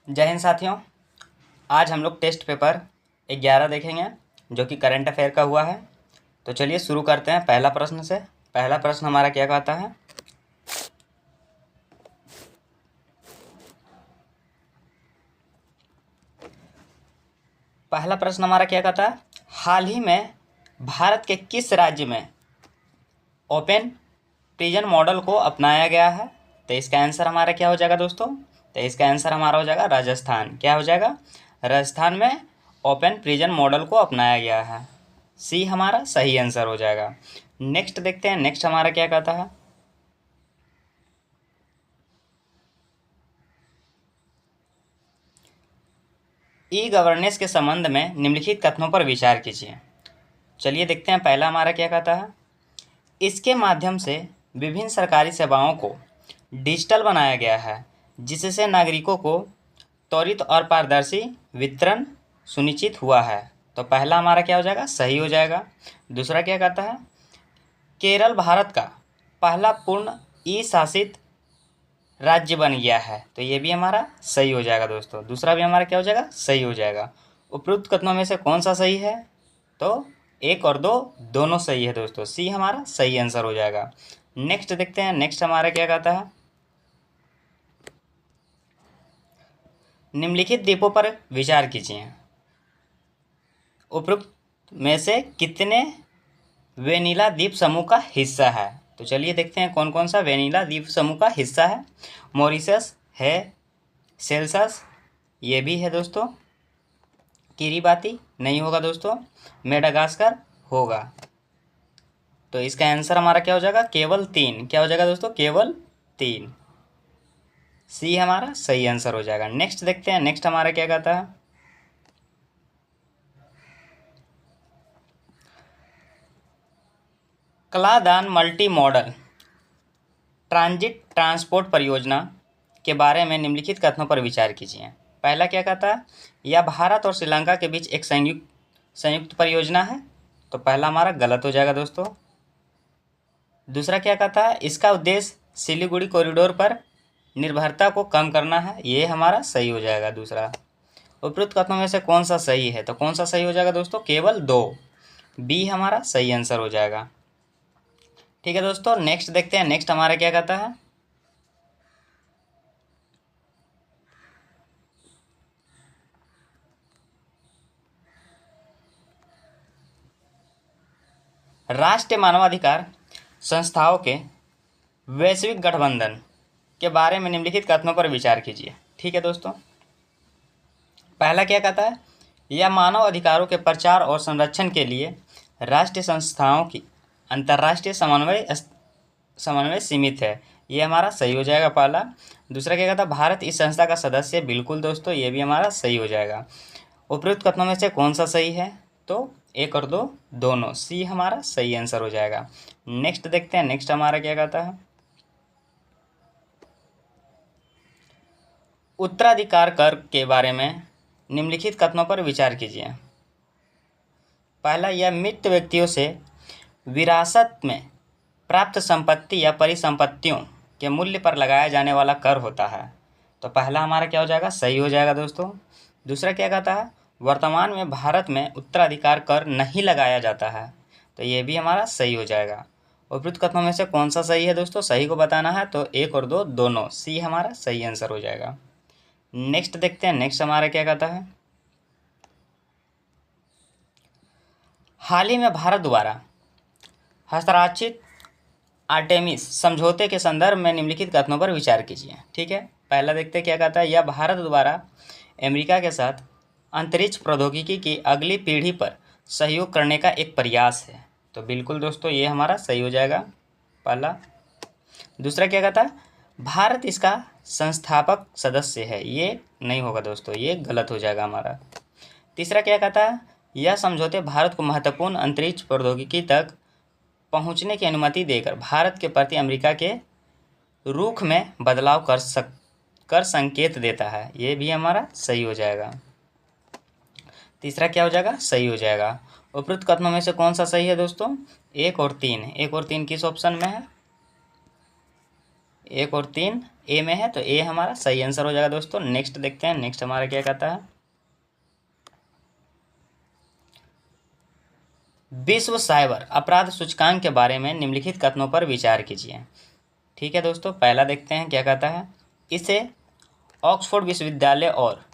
जय हिंद साथियों। आज हम लोग टेस्ट पेपर 11 देखेंगे जो कि करंट अफेयर का हुआ है। तो चलिए शुरू करते हैं पहला प्रश्न से। पहला प्रश्न हमारा क्या कहता है? पहला प्रश्न हमारा क्या कहता है? हाल ही में भारत के किस राज्य में ओपन प्रिजन मॉडल को अपनाया गया है? तो इसका आंसर हमारा क्या हो जाएगा दोस्तों? तो इसका आंसर हमारा हो जाएगा राजस्थान। क्या हो जाएगा? राजस्थान में ओपन प्रिजन मॉडल को अपनाया गया है। सी हमारा सही आंसर हो जाएगा। नेक्स्ट देखते हैं, नेक्स्ट हमारा क्या कहता है? ई गवर्नेंस के संबंध में निम्नलिखित कथनों पर विचार कीजिए। चलिए देखते हैं पहला हमारा क्या कहता है। इसके माध्यम से विभिन्न सरकारी सेवाओं को डिजिटल बनाया गया है, जिससे नागरिकों को त्वरित और पारदर्शी वितरण सुनिश्चित हुआ है। तो पहला हमारा क्या हो जाएगा? सही हो जाएगा। दूसरा क्या कहता है? केरल भारत का पहला पूर्ण ई शासित राज्य बन गया है। तो ये भी हमारा सही हो जाएगा दोस्तों। दूसरा भी हमारा क्या हो जाएगा? सही हो जाएगा। उपरोक्त कथनों में से कौन सा सही है? तो 1 और 2 दोनों सही है दोस्तों। सी हमारा सही आंसर हो जाएगा। नेक्स्ट देखते हैं, नेक्स्ट हमारा क्या कहता है? निम्नलिखित द्वीपों पर विचार कीजिए। उपरोक्त में से कितने वेनिला द्वीप समूह का हिस्सा है? तो चलिए देखते हैं कौन कौन सा वेनिला द्वीप समूह का हिस्सा है। मॉरिशस है, सेल्सस ये भी है दोस्तों, किरीबाती नहीं होगा दोस्तों, मेडागास्कर होगा। तो इसका आंसर हमारा क्या हो जाएगा? केवल 3। क्या हो जाएगा दोस्तों? केवल 3। सी हमारा सही आंसर हो जाएगा। नेक्स्ट देखते हैं, नेक्स्ट हमारा क्या कहता है? Kaladan multi modal transit transport परियोजना के बारे में निम्नलिखित कथनों पर विचार कीजिए। पहला क्या कहता है? यह भारत और श्रीलंका के बीच एक संयुक्त परियोजना है। तो पहला हमारा गलत हो जाएगा दोस्तों। दूसरा क्या कहता है? इसका उद्देश्य सिलीगुड़ी कॉरिडोर पर निर्भरता को कम करना है। ये हमारा सही हो जाएगा दूसरा। उपरोक्त कथनों में से कौन सा सही है? तो कौन सा सही हो जाएगा दोस्तों? केवल 2। बी हमारा सही आंसर हो जाएगा। ठीक है दोस्तों, नेक्स्ट देखते हैं, नेक्स्ट हमारा क्या कहता है? राष्ट्रीय मानवाधिकार संस्थाओं के वैश्विक गठबंधन के बारे में निम्नलिखित कथनों पर विचार कीजिए। ठीक है दोस्तों, पहला क्या कहता है? यह मानव अधिकारों के प्रचार और संरक्षण के लिए राष्ट्रीय संस्थाओं की अंतर्राष्ट्रीय समन्वय सीमित है। ये हमारा सही हो जाएगा पहला। दूसरा क्या कहता है? भारत इस संस्था का सदस्य है। बिल्कुल दोस्तों, ये भी हमारा सही हो जाएगा। उपरोक्त कथनों में से कौन सा सही है? तो 1 और 2 दोनों। सी हमारा सही आंसर हो जाएगा। नेक्स्ट देखते हैं, नेक्स्ट हमारा क्या कहता है? उत्तराधिकार कर के बारे में निम्नलिखित कथनों पर विचार कीजिए। पहला, यह मृत व्यक्तियों से विरासत में प्राप्त संपत्ति या परिसंपत्तियों के मूल्य पर लगाया जाने वाला कर होता है। तो पहला हमारा क्या हो जाएगा? सही हो जाएगा दोस्तों। दूसरा क्या कहता है? वर्तमान में भारत में उत्तराधिकार कर नहीं लगाया जाता है। तो ये भी हमारा सही हो जाएगा। उपरोक्त कथनों में से कौन सा सही है दोस्तों? सही को बताना है। तो 1 और 2 दोनों। सी हमारा सही आंसर हो जाएगा। नेक्स्ट देखते हैं, नेक्स्ट हमारा क्या कहता है? हाल ही में भारत द्वारा हस्ताक्षरित आर्टेमिस समझौते के संदर्भ में निम्नलिखित कथनों पर विचार कीजिए। ठीक है, पहला देखते हैं क्या कहता है? यह भारत द्वारा अमेरिका के साथ अंतरिक्ष प्रौद्योगिकी की अगली पीढ़ी पर सहयोग करने का एक प्रयास है। तो बिल्कुल दोस्तों, ये हमारा सही हो जाएगा पहला। दूसरा क्या कहता है? भारत इसका संस्थापक सदस्य है। ये नहीं होगा दोस्तों, ये गलत हो जाएगा हमारा। तीसरा क्या कहता है? यह समझौते भारत को महत्वपूर्ण अंतरिक्ष प्रौद्योगिकी तक पहुंचने की अनुमति देकर भारत के प्रति अमेरिका के रुख में बदलाव कर संकेत देता है। ये भी हमारा सही हो जाएगा। तीसरा क्या हो जाएगा? सही हो जाएगा। उपरोक्त कथनों में से कौन सा सही है दोस्तों? 1 और 3। 1 और 3 किस ऑप्शन में है? 1 और 3 ए में है, तो ए हमारा सही आंसर हो जाएगा दोस्तों। नेक्स्ट देखते हैं, नेक्स्ट हमारा क्या कहता है, विश्व साइबर अपराध सूचकांक के बारे में निम्नलिखित कथनों पर विचार कीजिए। ठीक है दोस्तों, पहला देखते हैं क्या कहता है, इसे ऑक्सफोर्ड विश्वविद्यालय और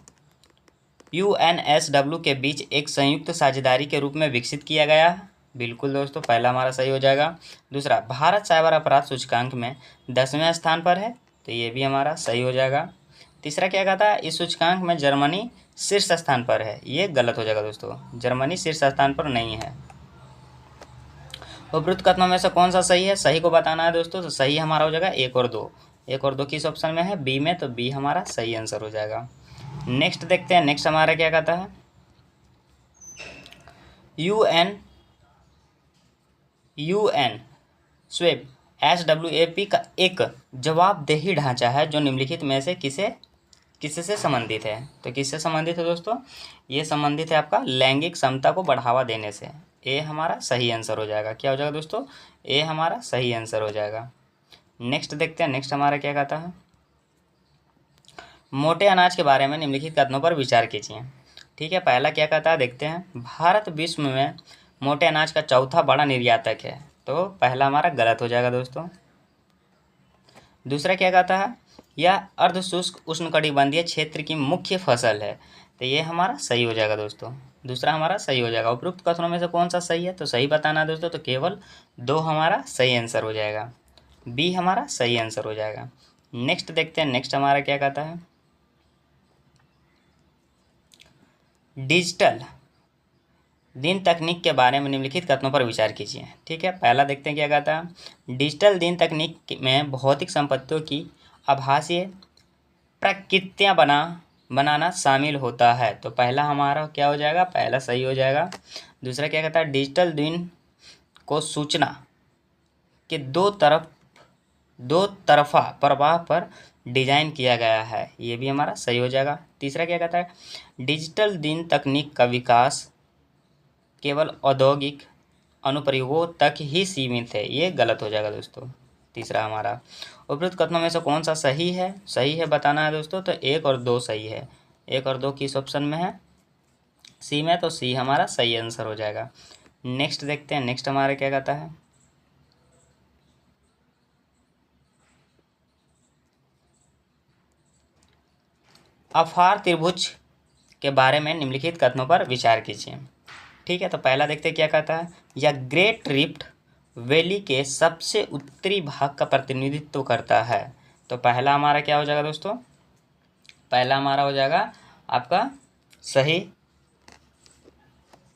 यूएनएसडब्ल्यू के बीच एक संयुक्त साझेदारी के रूप में विकसित किया गया है। बिल्कुल दोस्तों, पहला हमारा सही हो जाएगा। दूसरा, भारत साइबर अपराध सूचकांक में 10वें स्थान पर है, तो ये भी हमारा सही हो जाएगा। तीसरा क्या कहता है, इस सूचकांक में जर्मनी शीर्ष स्थान पर है, ये गलत हो जाएगा दोस्तों, जर्मनी शीर्ष स्थान पर नहीं है। उपरोक्त कथनों में से कौन सा सही है, सही को बताना है दोस्तों, तो सही हमारा हो जाएगा 1 और 2। 1 और 2 किस ऑप्शन में है, बी में, तो बी हमारा सही आंसर हो जाएगा। नेक्स्ट देखते हैं, नेक्स्ट हमारा क्या कहता है, यूएन स्वेब SWAP का एक जवाबदेही ढांचा है जो निम्नलिखित में से किससे संबंधित है। तो किससे संबंधित है दोस्तों, ये संबंधित है आपका लैंगिक समता को बढ़ावा देने से। ए हमारा सही आंसर हो जाएगा। क्या हो जाएगा दोस्तों, ए हमारा सही आंसर हो जाएगा। नेक्स्ट देखते हैं, नेक्स्ट हमारा क्या कहता है, मोटे अनाज के बारे में निम्नलिखित कथनों पर विचार कीजिए। ठीक है, पहला क्या कहता है देखते हैं, भारत विश्व में मोटे अनाज का चौथा बड़ा निर्यातक है, तो पहला हमारा गलत हो जाएगा दोस्तों। दूसरा क्या कहता है, यह अर्धशुष्क उष्णकटिबंधीय क्षेत्र की मुख्य फसल है, तो ये हमारा सही हो जाएगा दोस्तों, दूसरा हमारा सही हो जाएगा। उपरोक्त कथनों में से कौन सा सही है, तो सही बताना है दोस्तों, तो केवल 2 हमारा सही आंसर हो जाएगा, बी हमारा सही आंसर हो जाएगा। नेक्स्ट देखते हैं, नेक्स्ट हमारा क्या कहता है, डिजिटल दिन तकनीक के बारे में निम्नलिखित कथनों पर विचार कीजिए। ठीक है, पहला देखते हैं क्या कहता है, डिजिटल दिन तकनीक में भौतिक संपत्तियों की आभासीय प्रकृतियाँ बनाना शामिल होता है, तो पहला हमारा क्या हो जाएगा, पहला सही हो जाएगा। दूसरा क्या कहता है, डिजिटल दिन को सूचना के दो तरफा प्रवाह पर डिजाइन किया गया है, ये भी हमारा सही हो जाएगा। तीसरा क्या कहता है, डिजिटल दिन तकनीक का विकास केवल औद्योगिक अनुप्रयोगों तक ही सीमित है, ये गलत हो जाएगा दोस्तों, तीसरा हमारा। उपरोक्त कथनों में से कौन सा सही है बताना है दोस्तों, तो 1 और 2 सही है। 1 और 2 किस ऑप्शन में है, सी में, तो सी हमारा सही आंसर हो जाएगा। नेक्स्ट देखते हैं, नेक्स्ट हमारा क्या कहता है, अफार त्रिभुज के बारे में निम्नलिखित कथनों पर विचार कीजिए। ठीक है, तो पहला देखते हैं क्या कहता है, यह ग्रेट रिफ्ट वैली के सबसे उत्तरी भाग का प्रतिनिधित्व करता है, तो पहला हमारा क्या हो जाएगा दोस्तों, पहला हमारा हो जाएगा आपका सही।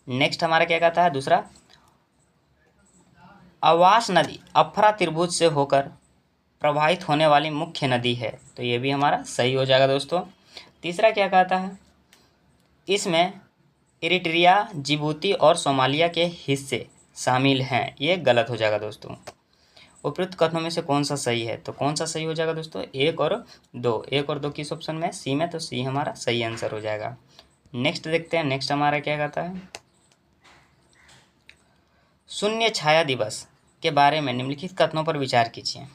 नेक्स्ट हमारा क्या कहता है, दूसरा, अवास नदी अफरा त्रिभुज से होकर प्रवाहित होने वाली मुख्य नदी है, तो ये भी हमारा सही हो जाएगा दोस्तों। तीसरा क्या कहता है, इसमें इरिट्रिया, जिबूती और सोमालिया के हिस्से शामिल हैं, ये गलत हो जाएगा दोस्तों। उपरोक्त कथनों में से कौन सा सही है, तो कौन सा सही हो जाएगा दोस्तों, 1 और 2। 1 और 2 किस ऑप्शन में, सी में, तो सी हमारा सही आंसर हो जाएगा। नेक्स्ट देखते हैं, नेक्स्ट हमारा क्या कहता है, शून्य छाया दिवस के बारे में निम्नलिखित कथनों पर विचार कीजिए।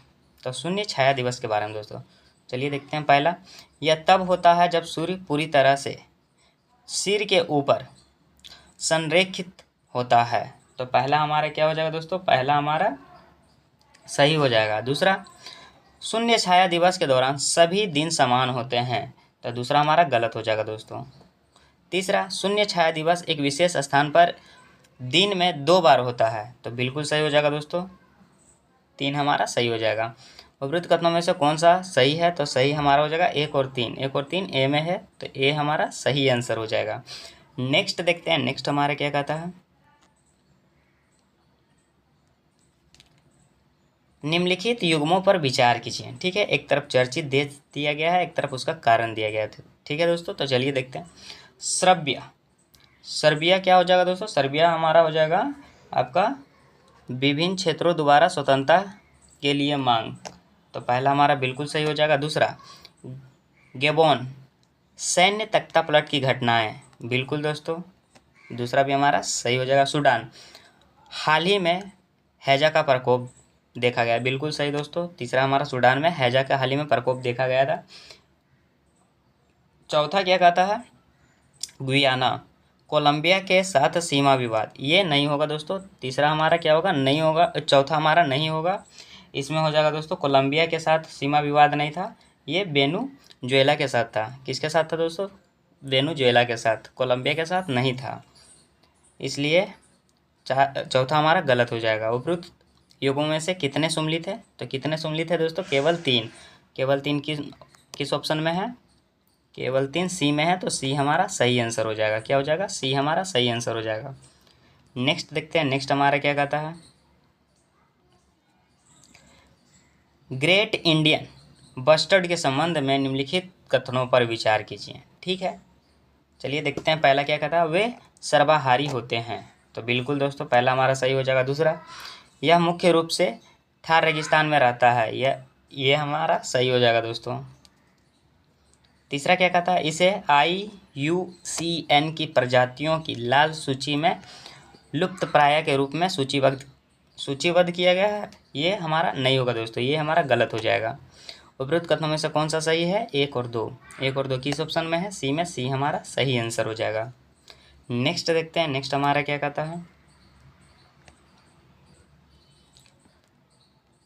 तो शून्य छाया दिवस के बारे में दोस्तों चलिए देखते हैं। पहला, यह तब होता है जब सूर्य पूरी तरह से सिर के ऊपर संरेखित होता है, तो पहला हमारा क्या हो जाएगा दोस्तों, पहला हमारा सही हो जाएगा। दूसरा, शून्य छाया दिवस के दौरान सभी दिन समान होते हैं, तो दूसरा हमारा गलत हो जाएगा दोस्तों। तीसरा, शून्य छाया दिवस एक विशेष स्थान पर दिन में 2 बार होता है, तो बिल्कुल सही हो जाएगा दोस्तों, 3 हमारा सही हो जाएगा। उपरोक्त कथनों में से कौन सा सही है, तो सही हमारा हो जाएगा 1 और 3। 1 और 3 ए में है, तो ए हमारा सही आंसर हो जाएगा। नेक्स्ट देखते हैं, नेक्स्ट हमारा क्या कहता है, निम्नलिखित युग्मों पर विचार कीजिए। ठीक है, एक तरफ चर्चित दे दिया गया है, एक तरफ उसका कारण दिया गया था। ठीक है दोस्तों, तो चलिए देखते हैं। सर्बिया क्या हो जाएगा दोस्तों, सर्बिया हमारा हो जाएगा आपका विभिन्न क्षेत्रों द्वारा स्वतंत्रता के लिए मांग, तो पहला हमारा बिल्कुल सही हो जाएगा। दूसरा, गैबोन सैन्य तख्तापलट की घटनाएं, बिल्कुल दोस्तों, दूसरा भी हमारा सही हो जाएगा। सूडान हाल ही में हैजा का प्रकोप देखा गया। बिल्कुल सही दोस्तों। तीसरा हमारा सूडान में हैजा का हाल ही में प्रकोप देखा गया था। चौथा क्या कहता है, गुयाना, कोलंबिया के साथ सीमा विवाद, ये नहीं होगा दोस्तों। तीसरा हमारा क्या होगा, नहीं होगा। चौथा हमारा नहीं होगा, इसमें हो जाएगा दोस्तों कोलंबिया के साथ सीमा विवाद नहीं था, ये वेनेजुएला के साथ था। किसके साथ था दोस्तों, वेनेजुएला के साथ, कोलंबिया के साथ नहीं था, इसलिए चौथा हमारा गलत हो जाएगा। उपरोक्त युगों में से कितने सुमलित है, तो कितने सुमलित है दोस्तों, केवल 3। केवल 3 किस ऑप्शन में है, केवल 3 सी में है, तो सी हमारा सही आंसर हो जाएगा। क्या हो जाएगा, सी हमारा सही आंसर हो जाएगा। नेक्स्ट देखते हैं, नेक्स्ट हमारा क्या कहता है, ग्रेट इंडियन बस्टर्ड के संबंध में निम्नलिखित कथनों पर विचार कीजिए। ठीक है, चलिए देखते हैं। पहला क्या कहता है, वे सर्वाहारी होते हैं, तो बिल्कुल दोस्तों पहला हमारा सही हो जाएगा। दूसरा, यह मुख्य रूप से थार रेगिस्तान में रहता है, ये हमारा सही हो जाएगा दोस्तों। तीसरा क्या कहता है, इसे IUCN की प्रजातियों की लाल सूची में लुप्तप्राय के रूप में सूचीबद्ध किया गया है, ये हमारा नहीं होगा दोस्तों, ये हमारा गलत हो जाएगा। उपरोक्त कथनों में से कौन सा सही है, 1 और 2। 1 और 2 किस ऑप्शन में है, सी में, सी हमारा सही आंसर हो जाएगा। नेक्स्ट देखते हैं, नेक्स्ट हमारा क्या कहता है,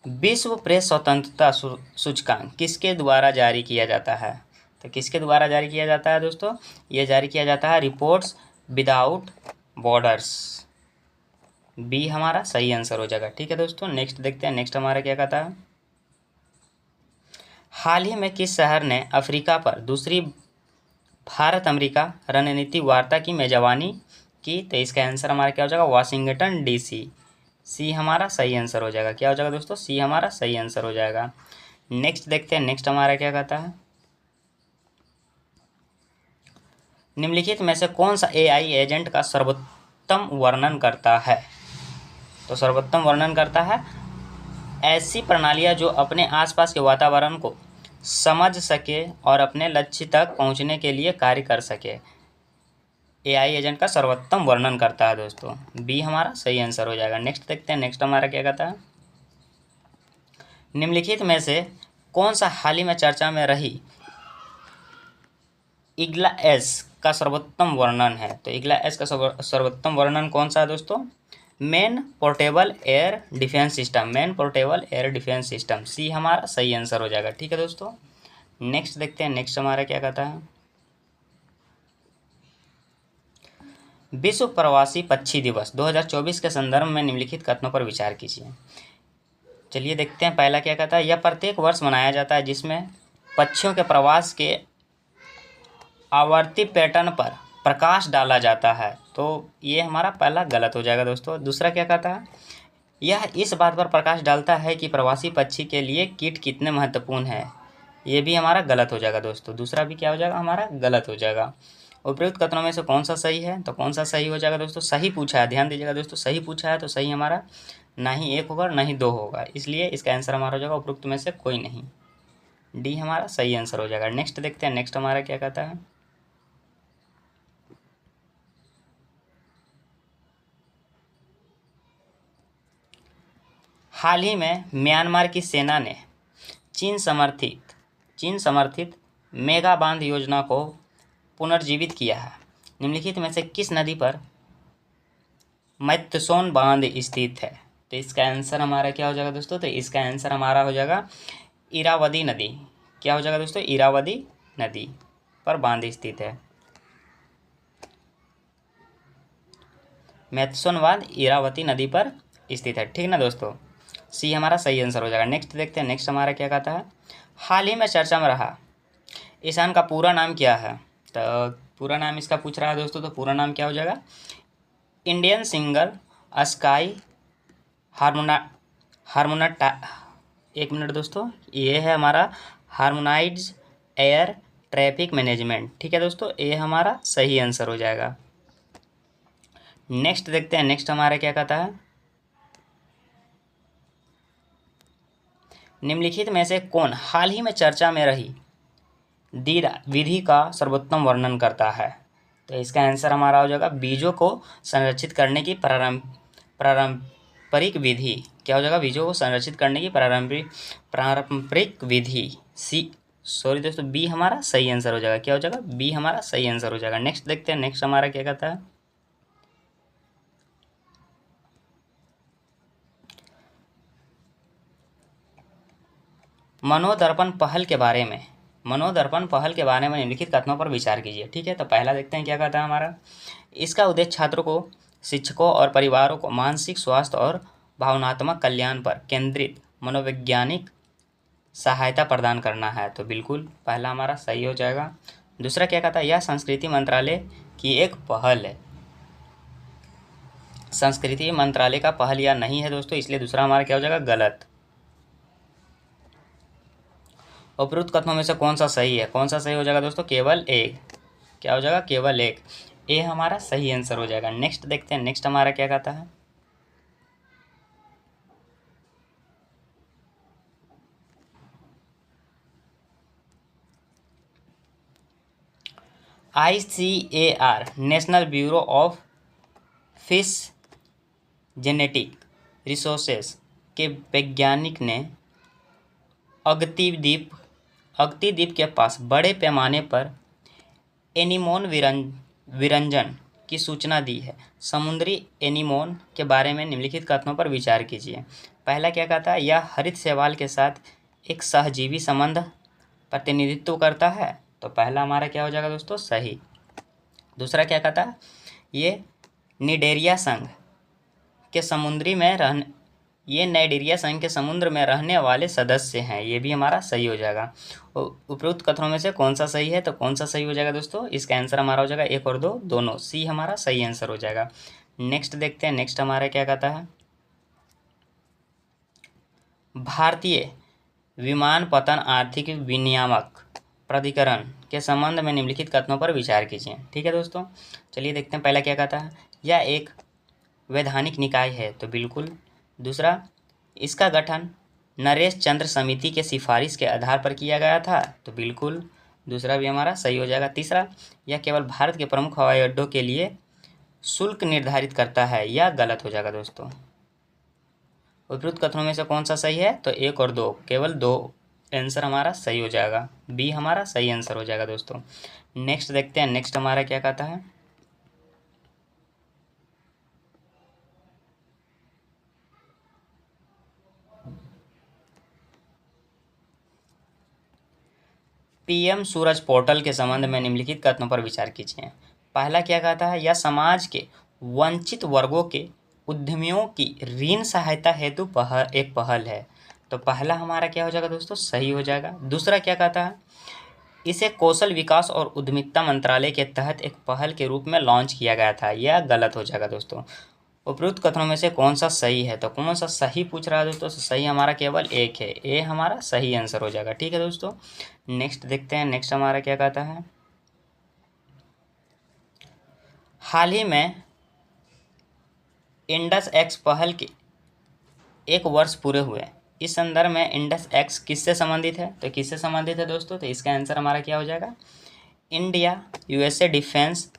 विश्व प्रेस स्वतंत्रता सूचकांक किसके द्वारा जारी किया जाता है, तो किसके द्वारा जारी किया जाता है दोस्तों, ये जारी किया जाता है रिपोर्ट्स विदाउट बॉर्डर्स, बी हमारा सही आंसर हो जाएगा। ठीक है दोस्तों, नेक्स्ट देखते हैं, नेक्स्ट हमारा क्या कहता है, हाल ही में किस शहर ने अफ्रीका पर दूसरी भारत अमेरिका रणनीति वार्ता की मेजबानी की, तो इसका आंसर हमारा क्या हो जाएगा, वाशिंगटन DC, सी हमारा सही आंसर हो जाएगा। क्या हो जाएगा दोस्तों, सी हमारा सही आंसर हो जाएगा। नेक्स्ट देखते हैं, नेक्स्ट हमारा क्या कहता है, निम्नलिखित में से कौन सा AI एजेंट का सर्वोत्तम वर्णन करता है, तो सर्वोत्तम वर्णन करता है ऐसी प्रणालियां जो अपने आसपास के वातावरण को समझ सके और अपने लक्ष्य तक पहुंचने के लिए कार्य कर सके, AI एजेंट का सर्वोत्तम वर्णन करता है दोस्तों, बी हमारा सही आंसर हो जाएगा। नेक्स्ट देखते हैं, नेक्स्ट हमारा क्या कहता है, निम्नलिखित में से कौन सा हाल ही में चर्चा में रही इग्ला एस का सर्वोत्तम वर्णन है, तो इग्ला एस का सर्वोत्तम वर्णन कौन सा है दोस्तों, man portable air defence system, man portable air defence system, C हमारा सही आंसर हो जाएगा। ठीक है दोस्तों, नेक्स्ट देखते हैं, नेक्स्ट हमारा क्या कहता है, विश्व प्रवासी पक्षी दिवस 2024 के संदर्भ में निम्नलिखित कथनों पर विचार कीजिए। चलिए देखते हैं, पहला क्या कहता है, यह प्रत्येक वर्ष मनाया जाता है जिसमें पक्षियों के प्रवास के आवर्ती पैटर्न पर प्रकाश डाला जाता है, तो ये हमारा पहला गलत हो जाएगा दोस्तों। दूसरा क्या कहता है, यह इस बात पर प्रकाश डालता है कि प्रवासी पक्षी के लिए कीट कितने महत्वपूर्ण हैं, ये भी हमारा गलत हो जाएगा दोस्तों। दूसरा भी क्या हो जाएगा, हमारा गलत हो जाएगा। उपयुक्त कथनों में से कौन सा सही है, तो कौन सा सही हो जाएगा दोस्तों, सही पूछा है, ध्यान दीजिएगा दोस्तों, सही पूछा है तो सही हमारा ना ही 1 होगा ना ही 2 होगा, इसलिए इसका आंसर हमारा हो जाएगा उपयुक्त में से कोई नहीं, डी हमारा सही आंसर हो जाएगा। नेक्स्ट देखते हैं, नेक्स्ट हमारा क्या कहता है, हाल ही में म्यांमार की सेना ने चीन समर्थित मेगा बांध योजना को पुनर्जीवित किया है, निम्नलिखित में से किस नदी पर मैत्सोन बांध स्थित है, तो इसका आंसर हमारा क्या हो जाएगा दोस्तों, तो इसका आंसर हमारा हो जाएगा इरावदी नदी। क्या हो जाएगा दोस्तों, इरावदी नदी पर बांध स्थित है, मैत्सोन बांध इरावती नदी पर स्थित है। ठीक ना दोस्तों, सी हमारा सही आंसर हो जाएगा। नेक्स्ट देखते हैं, नेक्स्ट हमारा क्या कहता है, हाल ही में चर्चा में रहा ईशान का पूरा नाम क्या है, तो पूरा नाम इसका पूछ रहा है दोस्तों, तो पूरा नाम क्या हो जाएगा, इंडियन सिंगल स्काई हार्मोना एक मिनट दोस्तों, ये है हमारा हार्मोनाइज्ड एयर ट्रैफिक मैनेजमेंट। ठीक है दोस्तों, ये हमारा सही आंसर हो जाएगा। नेक्स्ट देखते हैं, नेक्स्ट हमारा क्या कहता है, निम्नलिखित में से कौन हाल ही में चर्चा में रही दीदा विधि का सर्वोत्तम वर्णन करता है, तो इसका आंसर हमारा हो जाएगा बीजों को संरक्षित करने की पारंपरिक विधि, क्या हो जाएगा, बीजों को संरक्षित करने की पारंपरिक विधि। सी सॉरी दोस्तों, बी हमारा सही आंसर हो जाएगा। क्या हो जाएगा, बी हमारा सही आंसर हो जाएगा। नेक्स्ट देखते हैं, नेक्स्ट हमारा क्या कहता है, मनोदर्पण पहल के बारे में, मनोदर्पण पहल के बारे में निम्नलिखित कथनों पर विचार कीजिए। ठीक है, तो पहला देखते हैं क्या कहता है हमारा, इसका उद्देश्य छात्रों को, शिक्षकों और परिवारों को मानसिक स्वास्थ्य और भावनात्मक कल्याण पर केंद्रित मनोवैज्ञानिक सहायता प्रदान करना है। तो बिल्कुल पहला हमारा सही हो जाएगा। दूसरा क्या कहता है, यह संस्कृति मंत्रालय की एक पहल है। संस्कृति मंत्रालय का पहल या नहीं है दोस्तों, इसलिए दूसरा हमारा क्या हो जाएगा, गलत। उपरोक्त कथनों में से कौन सा सही है, कौन सा सही हो जाएगा दोस्तों, केवल एक। क्या हो जाएगा, केवल एक। ए हमारा सही आंसर हो जाएगा। नेक्स्ट देखते हैं, नेक्स्ट हमारा क्या कहता है, ICAR national bureau of fish genetic resources के वैज्ञानिक ने अगती द्वीप के पास बड़े पैमाने पर एनीमोन विरंजन की सूचना दी है। समुद्री एनीमोन के बारे में निम्नलिखित कथनों पर विचार कीजिए। पहला क्या कहता है, यह हरित शैवाल के साथ एक सहजीवी संबंध प्रतिनिधित्व करता है। तो पहला हमारा क्या हो जाएगा दोस्तों, सही। दूसरा क्या कहता है, ये निडेरिया संघ के समुद्री में रहने ये नाइजीरिया संघ के समुद्र में रहने वाले सदस्य हैं। ये भी हमारा सही हो जाएगा। उपरोक्त कथनों में से कौन सा सही है, तो कौन सा सही हो जाएगा दोस्तों, इसका आंसर हमारा हो जाएगा एक और दो दोनों, सी हमारा सही आंसर हो जाएगा। नेक्स्ट देखते हैं, नेक्स्ट हमारा क्या कहता है, भारतीय विमानपत्तन आर्थिक विनियामक प्राधिकरण के संबंध में निम्नलिखित कथनों पर विचार कीजिए। ठीक है दोस्तों, चलिए देखते हैं। पहला क्या कहता है, यह एक वैधानिक निकाय है। तो बिल्कुल। दूसरा, इसका गठन नरेश चंद्र समिति के सिफारिश के आधार पर किया गया था। तो बिल्कुल दूसरा भी हमारा सही हो जाएगा। तीसरा, यह केवल भारत के प्रमुख हवाई अड्डों के लिए शुल्क निर्धारित करता है। यह गलत हो जाएगा दोस्तों। उपयुक्त कथनों में से कौन सा सही है, तो एक और दो, केवल दो आंसर हमारा सही हो जाएगा। बी हमारा सही आंसर हो जाएगा दोस्तों। नेक्स्ट देखते हैं, नेक्स्ट हमारा क्या कहता है, PM सूरज पोर्टल के संबंध में निम्नलिखित कथनों पर विचार कीजिए। पहला क्या कहता है, यह समाज के वंचित वर्गों के उद्यमियों की ऋण सहायता हेतु एक पहल है। तो पहला हमारा क्या हो जाएगा दोस्तों, सही हो जाएगा। दूसरा क्या कहता है, इसे कौशल विकास और उद्यमिता मंत्रालय के तहत एक पहल के रूप में लॉन्च किया गया था। यह गलत हो जाएगा दोस्तों। उपरोक्त कथनों में से कौन सा सही है, तो कौन सा सही पूछ रहा है दोस्तों, सही हमारा केवल एक है। ए हमारा सही आंसर हो जाएगा। ठीक है दोस्तों, नेक्स्ट देखते हैं, नेक्स्ट हमारा क्या कहता है, हाल ही में इंडस एक्स पहल के 1 वर्ष पूरे हुए। इस संदर्भ में इंडस एक्स किससे संबंधित है, तो किससे संबंधित है दोस्तों, तो इसका आंसर हमारा क्या हो जाएगा, India USA defence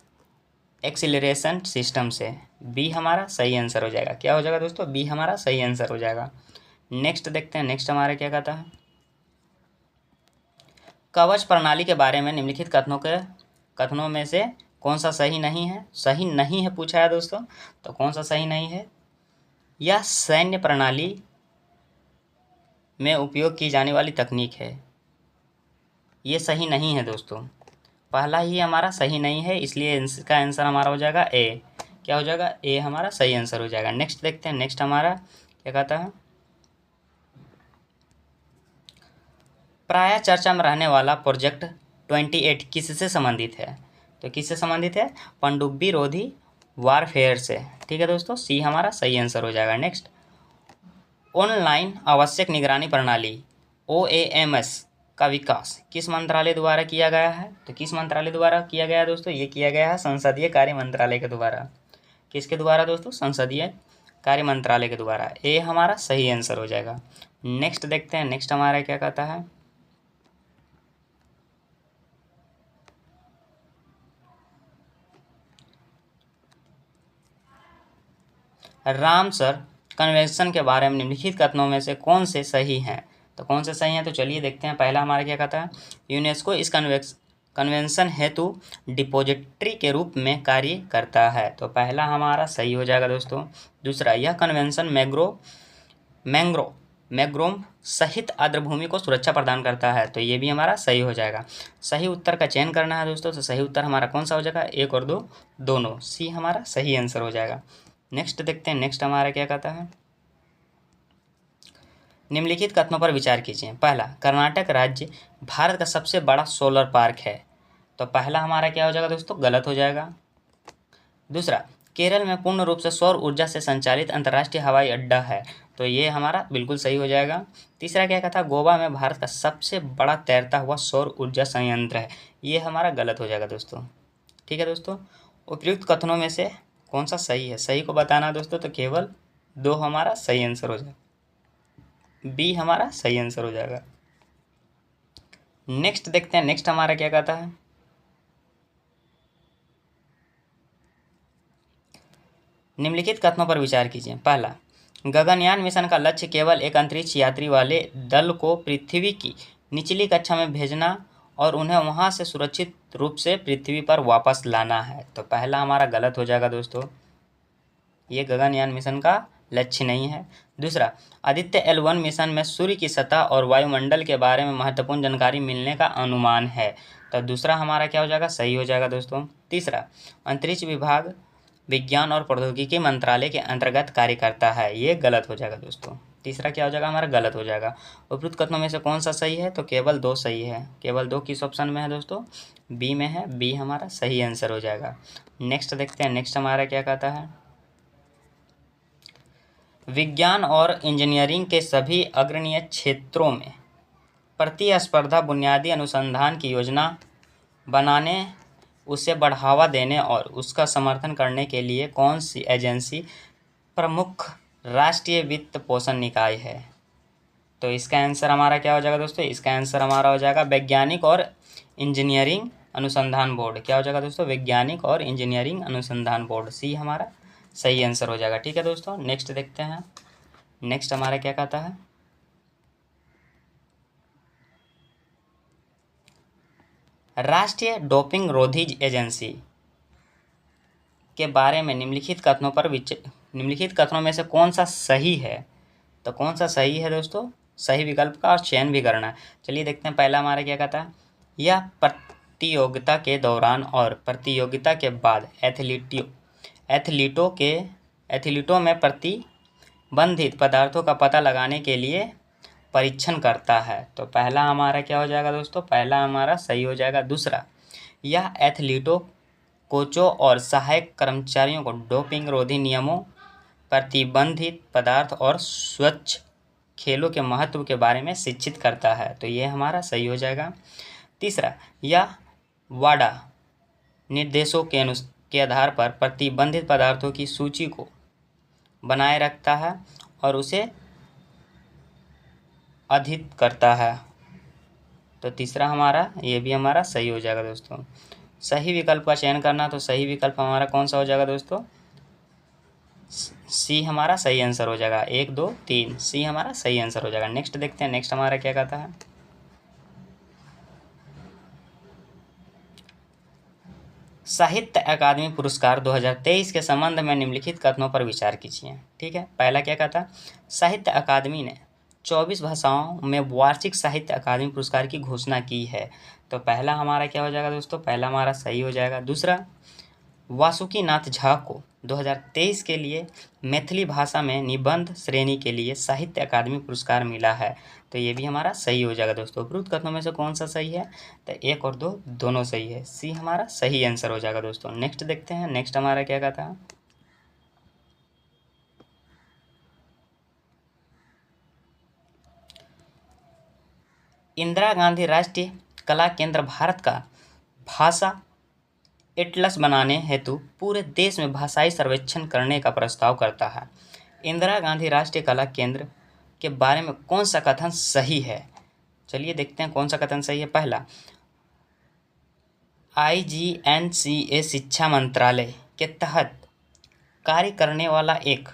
acceleration system से। बी हमारा सही आंसर हो जाएगा। क्या हो जाएगा दोस्तों, बी हमारा सही आंसर हो जाएगा। नेक्स्ट देखते हैं, नेक्स्ट हमारा क्या कहता है, कवच प्रणाली के बारे में निम्नलिखित कथनों में से कौन सा सही नहीं है, सही नहीं है पूछा है दोस्तों। तो कौन सा सही नहीं है, यह सैन्य प्रणाली में उपयोग की जाने वाली तकनीक है। ये सही नहीं है दोस्तों, पहला ही हमारा सही नहीं है, इसलिए इसका आंसर हमारा हो जाएगा ए। क्या हो जाएगा, ए हमारा सही आंसर हो जाएगा। नेक्स्ट देखते हैं, नेक्स्ट हमारा क्या कहता है, प्राय चर्चा में रहने वाला प्रोजेक्ट 28 किससे संबंधित है, तो किससे संबंधित है, पनडुब्बी रोधी वारफेयर से। ठीक है दोस्तों, सी हमारा सही आंसर हो जाएगा। नेक्स्ट, ऑनलाइन आवश्यक निगरानी प्रणाली OAMS का विकास किस मंत्रालय द्वारा किया गया है, तो किस मंत्रालय द्वारा किया गया है दोस्तों, ये किया गया है संसदीय कार्य मंत्रालय के द्वारा। किसके द्वारा दोस्तों, संसदीय कार्य मंत्रालय के द्वारा। ए हमारा सही आंसर हो जाएगा। नेक्स्ट देखते हैं, नेक्स्ट हमारा क्या कहता है, रामसर कन्वेंशन के बारे में निम्नलिखित कथनों में से कौन से सही हैं? तो कौन से सही हैं, तो चलिए देखते हैं। पहला हमारा क्या कहता है, यूनेस्को इस कन्वेंशन हेतु डिपॉजिटरी के रूप में कार्य करता है। तो पहला हमारा सही हो जाएगा दोस्तों। दूसरा, यह कन्वेंशन मैंग्रोव सहित आर्द्रभूमि को सुरक्षा प्रदान करता है। तो ये भी हमारा सही हो जाएगा। सही उत्तर का चयन करना है दोस्तों, तो सही उत्तर हमारा कौन सा हो जाएगा, 1 और 2 दोनों। सी हमारा सही आंसर हो जाएगा। नेक्स्ट देखते हैं, नेक्स्ट हमारा क्या कहता है, निम्नलिखित कथनों पर विचार कीजिए। पहला, कर्नाटक राज्य भारत का सबसे बड़ा सोलर पार्क है। तो पहला हमारा क्या हो जाएगा दोस्तों, गलत हो जाएगा। दूसरा, केरल में पूर्ण रूप से सौर ऊर्जा से संचालित अंतर्राष्ट्रीय हवाई अड्डा है। तो ये हमारा बिल्कुल सही हो जाएगा। तीसरा क्या कहता है, गोवा में भारत का सबसे बड़ा तैरता हुआ सौर ऊर्जा संयंत्र है। ये हमारा गलत हो जाएगा दोस्तों। ठीक है दोस्तों, उपयुक्त कथनों में से कौन सा सही है, सही को बताना है दोस्तों। तो केवल 2 हमारा सही आंसर हो जाएगा, बी हमारा सही आंसर हो जाएगा। नेक्स्ट देखते हैं, नेक्स्ट हमारा क्या कहता है, निम्नलिखित कथनों पर विचार कीजिए। पहला, गगनयान मिशन का लक्ष्य केवल एक अंतरिक्ष यात्री वाले दल को पृथ्वी की निचली कक्षा में भेजना और उन्हें वहां से सुरक्षित रूप से पृथ्वी पर वापस लाना है। तो पहला हमारा गलत हो जाएगा दोस्तों, ये गगनयान मिशन का लक्ष्य नहीं है। दूसरा, आदित्य L1 मिशन में सूर्य की सतह और वायुमंडल के बारे में महत्वपूर्ण जानकारी मिलने का अनुमान है। तो दूसरा हमारा क्या हो जाएगा, सही हो जाएगा दोस्तों। तीसरा, अंतरिक्ष विभाग विज्ञान और प्रौद्योगिकी मंत्रालय के अंतर्गत कार्य करता है। ये गलत हो जाएगा दोस्तों। तीसरा क्या हो जाएगा, हमारा गलत हो जाएगा। उपयुक्त कथनों में से कौन सा सही है, तो केवल 2 सही है। केवल 2 किस ऑप्शन में है दोस्तों, बी में है। बी हमारा सही आंसर हो जाएगा। नेक्स्ट देखते हैं, नेक्स्ट हमारा क्या कहता है, विज्ञान और इंजीनियरिंग के सभी अग्रणीय क्षेत्रों में प्रतिस्पर्धा बुनियादी अनुसंधान की योजना बनाने, उसे बढ़ावा देने और उसका समर्थन करने के लिए कौन सी एजेंसी प्रमुख राष्ट्रीय वित्त पोषण निकाय है? तो इसका आंसर हमारा क्या हो जाएगा दोस्तों, इसका आंसर हमारा हो जाएगा वैज्ञानिक और इंजीनियरिंग अनुसंधान बोर्ड। क्या हो जाएगा दोस्तों, वैज्ञानिक और इंजीनियरिंग अनुसंधान बोर्ड। सी हमारा सही आंसर हो जाएगा। ठीक है दोस्तों, नेक्स्ट देखते हैं, नेक्स्ट हमारा क्या कहता है, राष्ट्रीय डोपिंग रोधी एजेंसी के बारे में निम्नलिखित कथनों में से कौन सा सही है? तो कौन सा सही है दोस्तों, सही विकल्प का और चयन भी करना है। चलिए देखते हैं, पहला हमारा क्या कहता है, यह प्रतियोगिता के दौरान और प्रतियोगिता के बाद एथलीटों में प्रतिबंधित पदार्थों का पता लगाने के लिए परीक्षण करता है। तो पहला हमारा क्या हो जाएगा दोस्तों, पहला हमारा सही हो जाएगा। दूसरा, यह एथलीटों, कोचों और सहायक कर्मचारियों को डोपिंग रोधी नियमों, प्रतिबंधित पदार्थ और स्वच्छ खेलों के महत्व के बारे में शिक्षित करता है। तो ये हमारा सही हो जाएगा। तीसरा, यह वाडा निर्देशों के आधार पर प्रतिबंधित पदार्थों की सूची को बनाए रखता है और उसे अधिक करता है। तो तीसरा हमारा, ये भी हमारा सही हो जाएगा दोस्तों। सही विकल्प का चयन करना, तो सही विकल्प हमारा कौन सा हो जाएगा दोस्तों, सी हमारा सही आंसर हो जाएगा। 1 2 3 सी हमारा सही आंसर हो जाएगा। नेक्स्ट देखते हैं, नेक्स्ट हमारा क्या कहता है, साहित्य अकादमी पुरस्कार 2023 के संबंध में निम्नलिखित कथनों पर विचार कीजिए। ठीक है, पहला क्या कहता है, साहित्य अकादमी ने 24 भाषाओं में वार्षिक साहित्य अकादमी पुरस्कार की घोषणा की है। तो पहला हमारा क्या हो जाएगा दोस्तों, पहला हमारा सही हो जाएगा। दूसरा, वासुकीनाथ झा को 2023 के लिए मैथिली भाषा में निबंध श्रेणी के लिए साहित्य अकादमी पुरस्कार मिला है। तो ये भी हमारा सही हो जाएगा दोस्तों। उपयुक्त कथनों में से कौन सा सही है, तो 1 और 2 दोनों सही है। सी हमारा सही आंसर हो जाएगा दोस्तों। नेक्स्ट देखते हैं, नेक्स्ट हमारा क्या कहता है, इंदिरा गांधी राष्ट्रीय कला केंद्र भारत का भाषा एटलस बनाने हेतु पूरे देश में भाषाई सर्वेक्षण करने का प्रस्ताव करता है। इंदिरा गांधी राष्ट्रीय कला केंद्र के बारे में कौन सा कथन सही है? चलिए देखते हैं कौन सा कथन सही है। पहला, IGNCA शिक्षा मंत्रालय के तहत कार्य करने वाला एक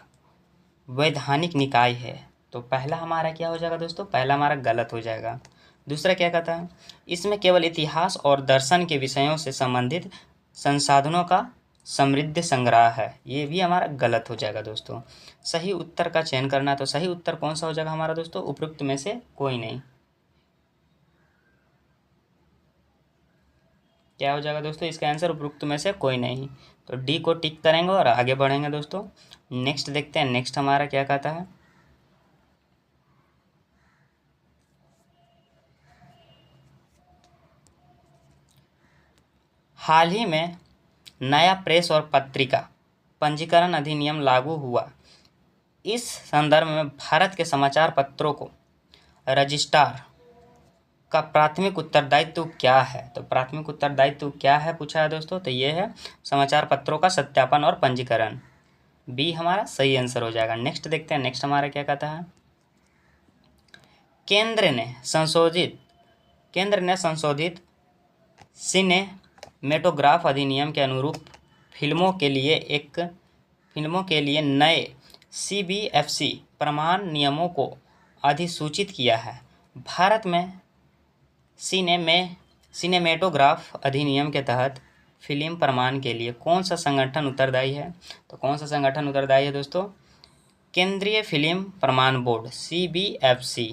वैधानिक निकाय है। तो पहला हमारा क्या हो जाएगा दोस्तों, पहला हमारा गलत हो जाएगा। दूसरा क्या कहता है, इसमें केवल इतिहास और दर्शन के विषयों से संबंधित संसाधनों का समृद्ध संग्रह है। ये भी हमारा गलत हो जाएगा दोस्तों। सही उत्तर का चयन करना है, तो सही उत्तर कौन सा हो जाएगा हमारा दोस्तों, उपरोक्त में से कोई नहीं। क्या हो जाएगा दोस्तों, इसका आंसर उपरोक्त में से कोई नहीं। तो डी को टिक करेंगे और आगे बढ़ेंगे दोस्तों। नेक्स्ट देखते हैं, नेक्स्ट हमारा क्या कहता है। हाल ही में नया प्रेस और पत्रिका पंजीकरण अधिनियम लागू हुआ। इस संदर्भ में भारत के समाचार पत्रों को रजिस्ट्रार का प्राथमिक उत्तरदायित्व क्या है। तो प्राथमिक उत्तरदायित्व क्या है पूछा है दोस्तों, तो ये है समाचार पत्रों का सत्यापन और पंजीकरण। बी हमारा सही आंसर हो जाएगा। नेक्स्ट देखते हैं, नेक्स्ट हमारा क्या कहता है। केंद्र ने संशोधित सिनेमेटोग्राफ अधिनियम के अनुरूप फिल्मों के लिए नए CBFC प्रमाण नियमों को अधिसूचित किया है। भारत में सिनेमेटोग्राफ अधिनियम के तहत फिल्म प्रमाण के लिए कौन सा संगठन उत्तरदायी है। तो कौन सा संगठन उत्तरदायी है दोस्तों, केंद्रीय फिल्म प्रमाण बोर्ड CBFC।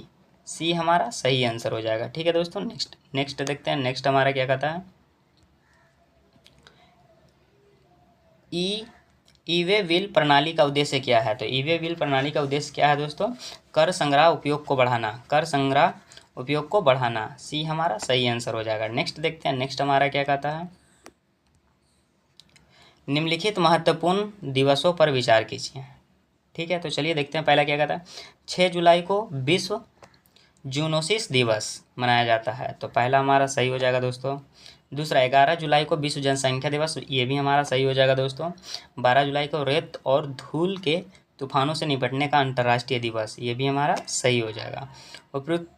सी हमारा सही आंसर हो जाएगा। ठीक है दोस्तों, नेक्स्ट देखते हैं, नेक्स्ट हमारा क्या कहता है। ई-वे बिल प्रणाली का उद्देश्य क्या है। तो ई-वे बिल प्रणाली का उद्देश्य क्या है दोस्तों, कर संग्रह उपयोग को बढ़ाना। सी हमारा सही आंसर हो जाएगा। नेक्स्ट देखते हैं, नेक्स्ट हमारा क्या कहता है। निम्नलिखित महत्वपूर्ण दिवसों पर विचार कीजिए। ठीक है, तो चलिए देखते हैं, पहला क्या कहता है। 6 जुलाई को विश्व जूनोसिस दिवस मनाया जाता है। तो पहला हमारा सही हो जाएगा दोस्तों। दूसरा 11 जुलाई को विश्व जनसंख्या दिवस, ये भी हमारा सही हो जाएगा दोस्तों। 12 जुलाई को रेत और धूल के तूफानों से निपटने का अंतर्राष्ट्रीय दिवस, ये भी हमारा सही हो जाएगा। उपयुक्त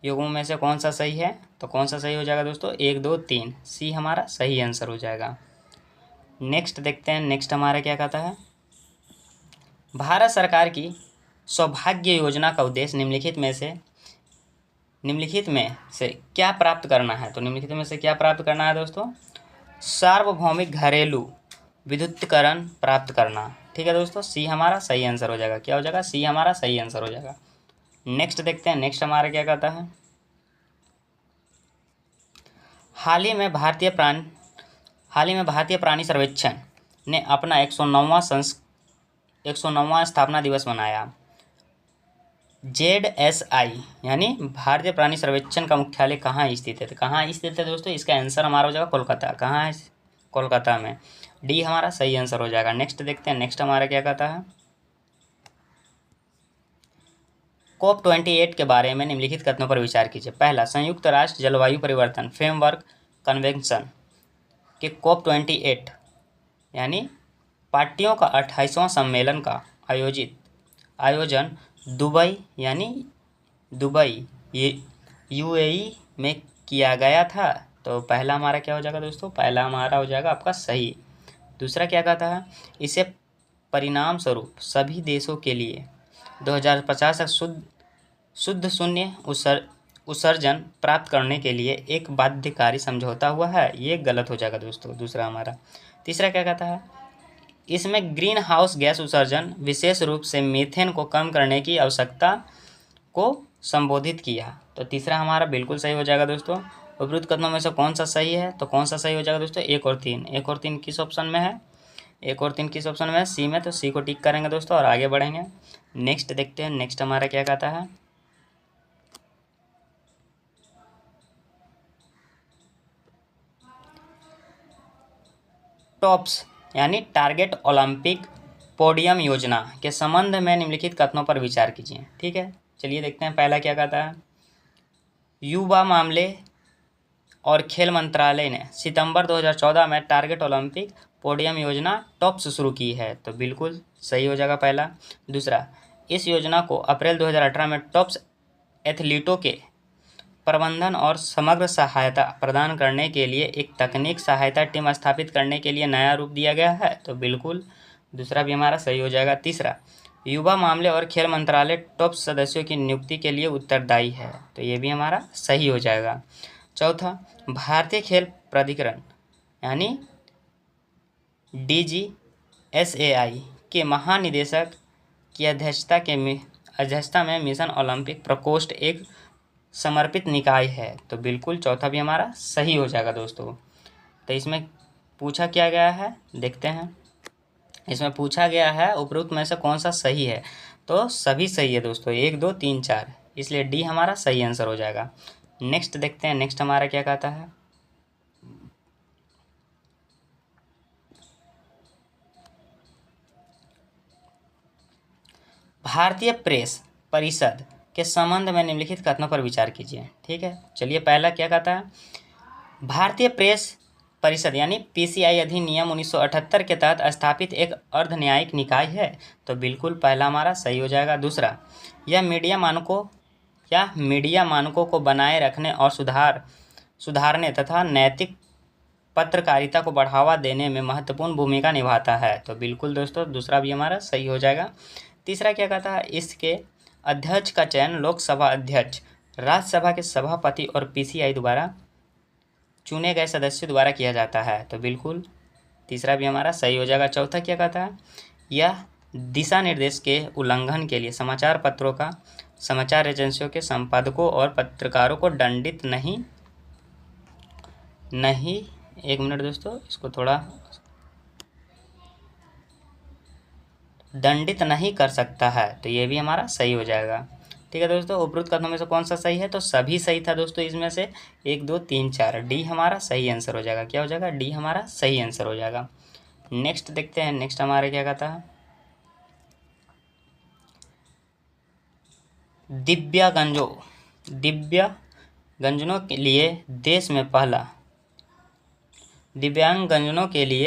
युगों में से कौन सा सही है, तो कौन सा सही हो जाएगा दोस्तों, 1, 2, 3। सी हमारा सही आंसर हो जाएगा। नेक्स्ट देखते हैं, नेक्स्ट हमारा क्या कहता है। भारत सरकार की सौभाग्य योजना का उद्देश्य निम्नलिखित में से क्या प्राप्त करना है। तो निम्नलिखित में से क्या प्राप्त करना है दोस्तों, सार्वभौमिक घरेलू विद्युतीकरण प्राप्त करना। ठीक है दोस्तों, सी हमारा सही आंसर हो जाएगा। क्या हो जाएगा, सी हमारा सही आंसर हो जाएगा। नेक्स्ट देखते हैं, नेक्स्ट हमारा क्या कहता है। हाल ही में भारतीय प्राणी सर्वेक्षण ने अपना 109वां स्थापना दिवस मनाया। ZSI यानी भारतीय प्राणी सर्वेक्षण का मुख्यालय कहाँ स्थित है। तो कहाँ स्थित है दोस्तों, इसका आंसर हमारा हो जाएगा कोलकाता। कहाँ है, कोलकाता में। डी हमारा सही आंसर हो जाएगा। नेक्स्ट देखते हैं, नेक्स्ट हमारा क्या कहता है। COP28 के बारे में निम्नलिखित कथनों पर विचार कीजिए। पहला, संयुक्त राष्ट्र जलवायु परिवर्तन फ्रेमवर्क कन्वेंशन के COP28 यानी पार्टियों का 28वां सम्मेलन का आयोजन दुबई ये UAE में किया गया था। तो पहला हमारा क्या हो जाएगा दोस्तों, पहला हमारा हो जाएगा आपका सही। दूसरा क्या कहता है, इसे परिणाम स्वरूप सभी देशों के लिए 2050 तक शुद्ध शून्य उत्सर्जन प्राप्त करने के लिए एक बाध्यकारी समझौता हुआ है। ये गलत हो जाएगा दोस्तों, दूसरा हमारा। तीसरा क्या कहता है, इसमें ग्रीन हाउस गैस उत्सर्जन विशेष रूप से मीथेन को कम करने की आवश्यकता को संबोधित किया। तो तीसरा हमारा बिल्कुल सही हो जाएगा दोस्तों। उपरोक्त कथनों में से कौन सा सही है, तो कौन सा सही हो जाएगा दोस्तों, 1 और 3। 1 और 3 किस ऑप्शन में है, 1 और 3 किस ऑप्शन में है, सी में। तो सी को टिक करेंगे दोस्तों और आगे बढ़ेंगे। नेक्स्ट देखते हैं, नेक्स्ट हमारा क्या कहता है। टॉप्स यानी टारगेट ओलंपिक पोडियम योजना के संबंध में निम्नलिखित कथनों पर विचार कीजिए। ठीक है, चलिए देखते हैं, पहला क्या कहता है। युवा मामले और खेल मंत्रालय ने सितंबर 2014 में टारगेट ओलंपिक पोडियम योजना टॉप्स शुरू की है। तो बिल्कुल सही हो जाएगा पहला। दूसरा, इस योजना को अप्रैल 2018 में टॉप्स एथलीटों के प्रबंधन और समग्र सहायता प्रदान करने के लिए एक तकनीक सहायता टीम स्थापित करने के लिए नया रूप दिया गया है। तो बिल्कुल दूसरा भी हमारा सही हो जाएगा। तीसरा, युवा मामले और खेल मंत्रालय टॉप सदस्यों की नियुक्ति के लिए उत्तरदायी है, तो ये भी हमारा सही हो जाएगा। चौथा, भारतीय खेल प्राधिकरण यानी DGSAI के महानिदेशक की अध्यक्षता में मिशन ओलंपिक प्रकोष्ठ एक समर्पित निकाय है, तो बिल्कुल चौथा भी हमारा सही हो जाएगा दोस्तों। तो इसमें पूछा क्या गया है देखते हैं। इसमें पूछा गया है उपरोक्त में से कौन सा सही है, तो सभी सही है दोस्तों, 1 2 3 4, इसलिए डी हमारा सही आंसर हो जाएगा। नेक्स्ट देखते हैं, नेक्स्ट हमारा क्या कहता है। भारतीय प्रेस परिषद के संबंध में निम्नलिखित कथनों पर विचार कीजिए। ठीक है, चलिए पहला क्या कहता है। भारतीय प्रेस परिषद यानी PCI अधिनियम 1978 के तहत स्थापित एक अर्ध न्यायिक निकाय है, तो बिल्कुल पहला हमारा सही हो जाएगा। दूसरा, यह मीडिया मानकों को बनाए रखने और सुधारने तथा नैतिक पत्रकारिता को बढ़ावा देने में महत्वपूर्ण भूमिका निभाता है, तो बिल्कुल दोस्तों दूसरा भी हमारा सही हो जाएगा। तीसरा क्या कहता है, इसके अध्यक्ष का चयन लोकसभा अध्यक्ष, राज्यसभा के सभापति और PCI द्वारा चुने गए सदस्यों द्वारा किया जाता है, तो बिल्कुल तीसरा भी हमारा सही हो जाएगा। चौथा क्या कहता है, यह दिशा निर्देश के उल्लंघन के लिए समाचार पत्रों का समाचार एजेंसियों के संपादकों और पत्रकारों को दंडित नहीं एक मिनट दोस्तों, इसको थोड़ा दंडित नहीं कर सकता है, तो ये भी हमारा सही हो जाएगा। ठीक है दोस्तों, उपरोक्त कथनों में से कौन सा सही है, तो सभी सही था दोस्तों। इसमें से 1 2 3 4, डी हमारा सही आंसर हो जाएगा। क्या हो जाएगा, डी हमारा सही आंसर हो जाएगा। नेक्स्ट देखते हैं, नेक्स्ट हमारे क्या कहता है। दिव्यांगजनों के लिए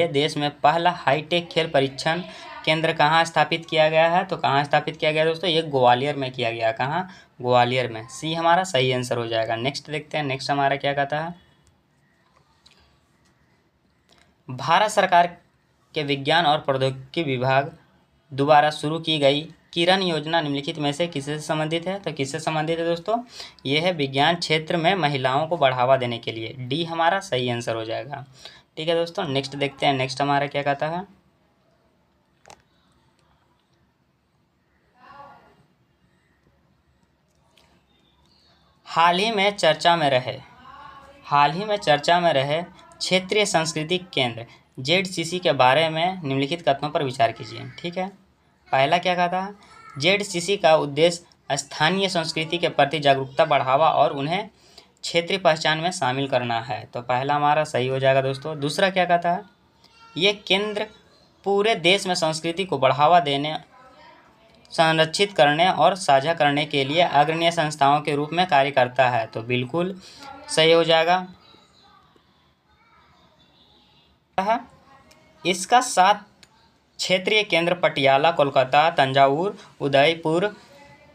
देश में पहला हाईटेक खेल परीक्षण केंद्र कहाँ स्थापित किया गया है, तो कहाँ स्थापित किया गया दोस्तों, ये ग्वालियर में किया गया। कहाँ, ग्वालियर में। सी हमारा सही आंसर हो जाएगा। नेक्स्ट देखते हैं, नेक्स्ट हमारा क्या कहता है। भारत सरकार के विज्ञान और प्रौद्योगिकी विभाग द्वारा शुरू की गई किरण योजना निम्नलिखित में से किससे संबंधित है, तो किससे संबंधित है दोस्तों, ये है विज्ञान क्षेत्र में महिलाओं को बढ़ावा देने के लिए। डी हमारा सही आंसर हो जाएगा। ठीक है दोस्तों, नेक्स्ट देखते हैं, नेक्स्ट हमारा क्या कहता है। हाल ही में चर्चा में रहे क्षेत्रीय सांस्कृतिक केंद्र ZCC के बारे में निम्नलिखित कथनों पर विचार कीजिए। ठीक है, पहला क्या कहता है, ZCC का उद्देश्य स्थानीय संस्कृति के प्रति जागरूकता बढ़ावा और उन्हें क्षेत्रीय पहचान में शामिल करना है, तो पहला हमारा सही हो जाएगा दोस्तों। दूसरा क्या कहता है, ये केंद्र पूरे देश में संस्कृति को बढ़ावा देने, संरक्षित करने और साझा करने के लिए अग्रणी संस्थाओं के रूप में कार्य करता है, तो बिल्कुल सही हो जाएगा। इसका 7 क्षेत्रीय केंद्र पटियाला, कोलकाता, तंजावुर, उदयपुर,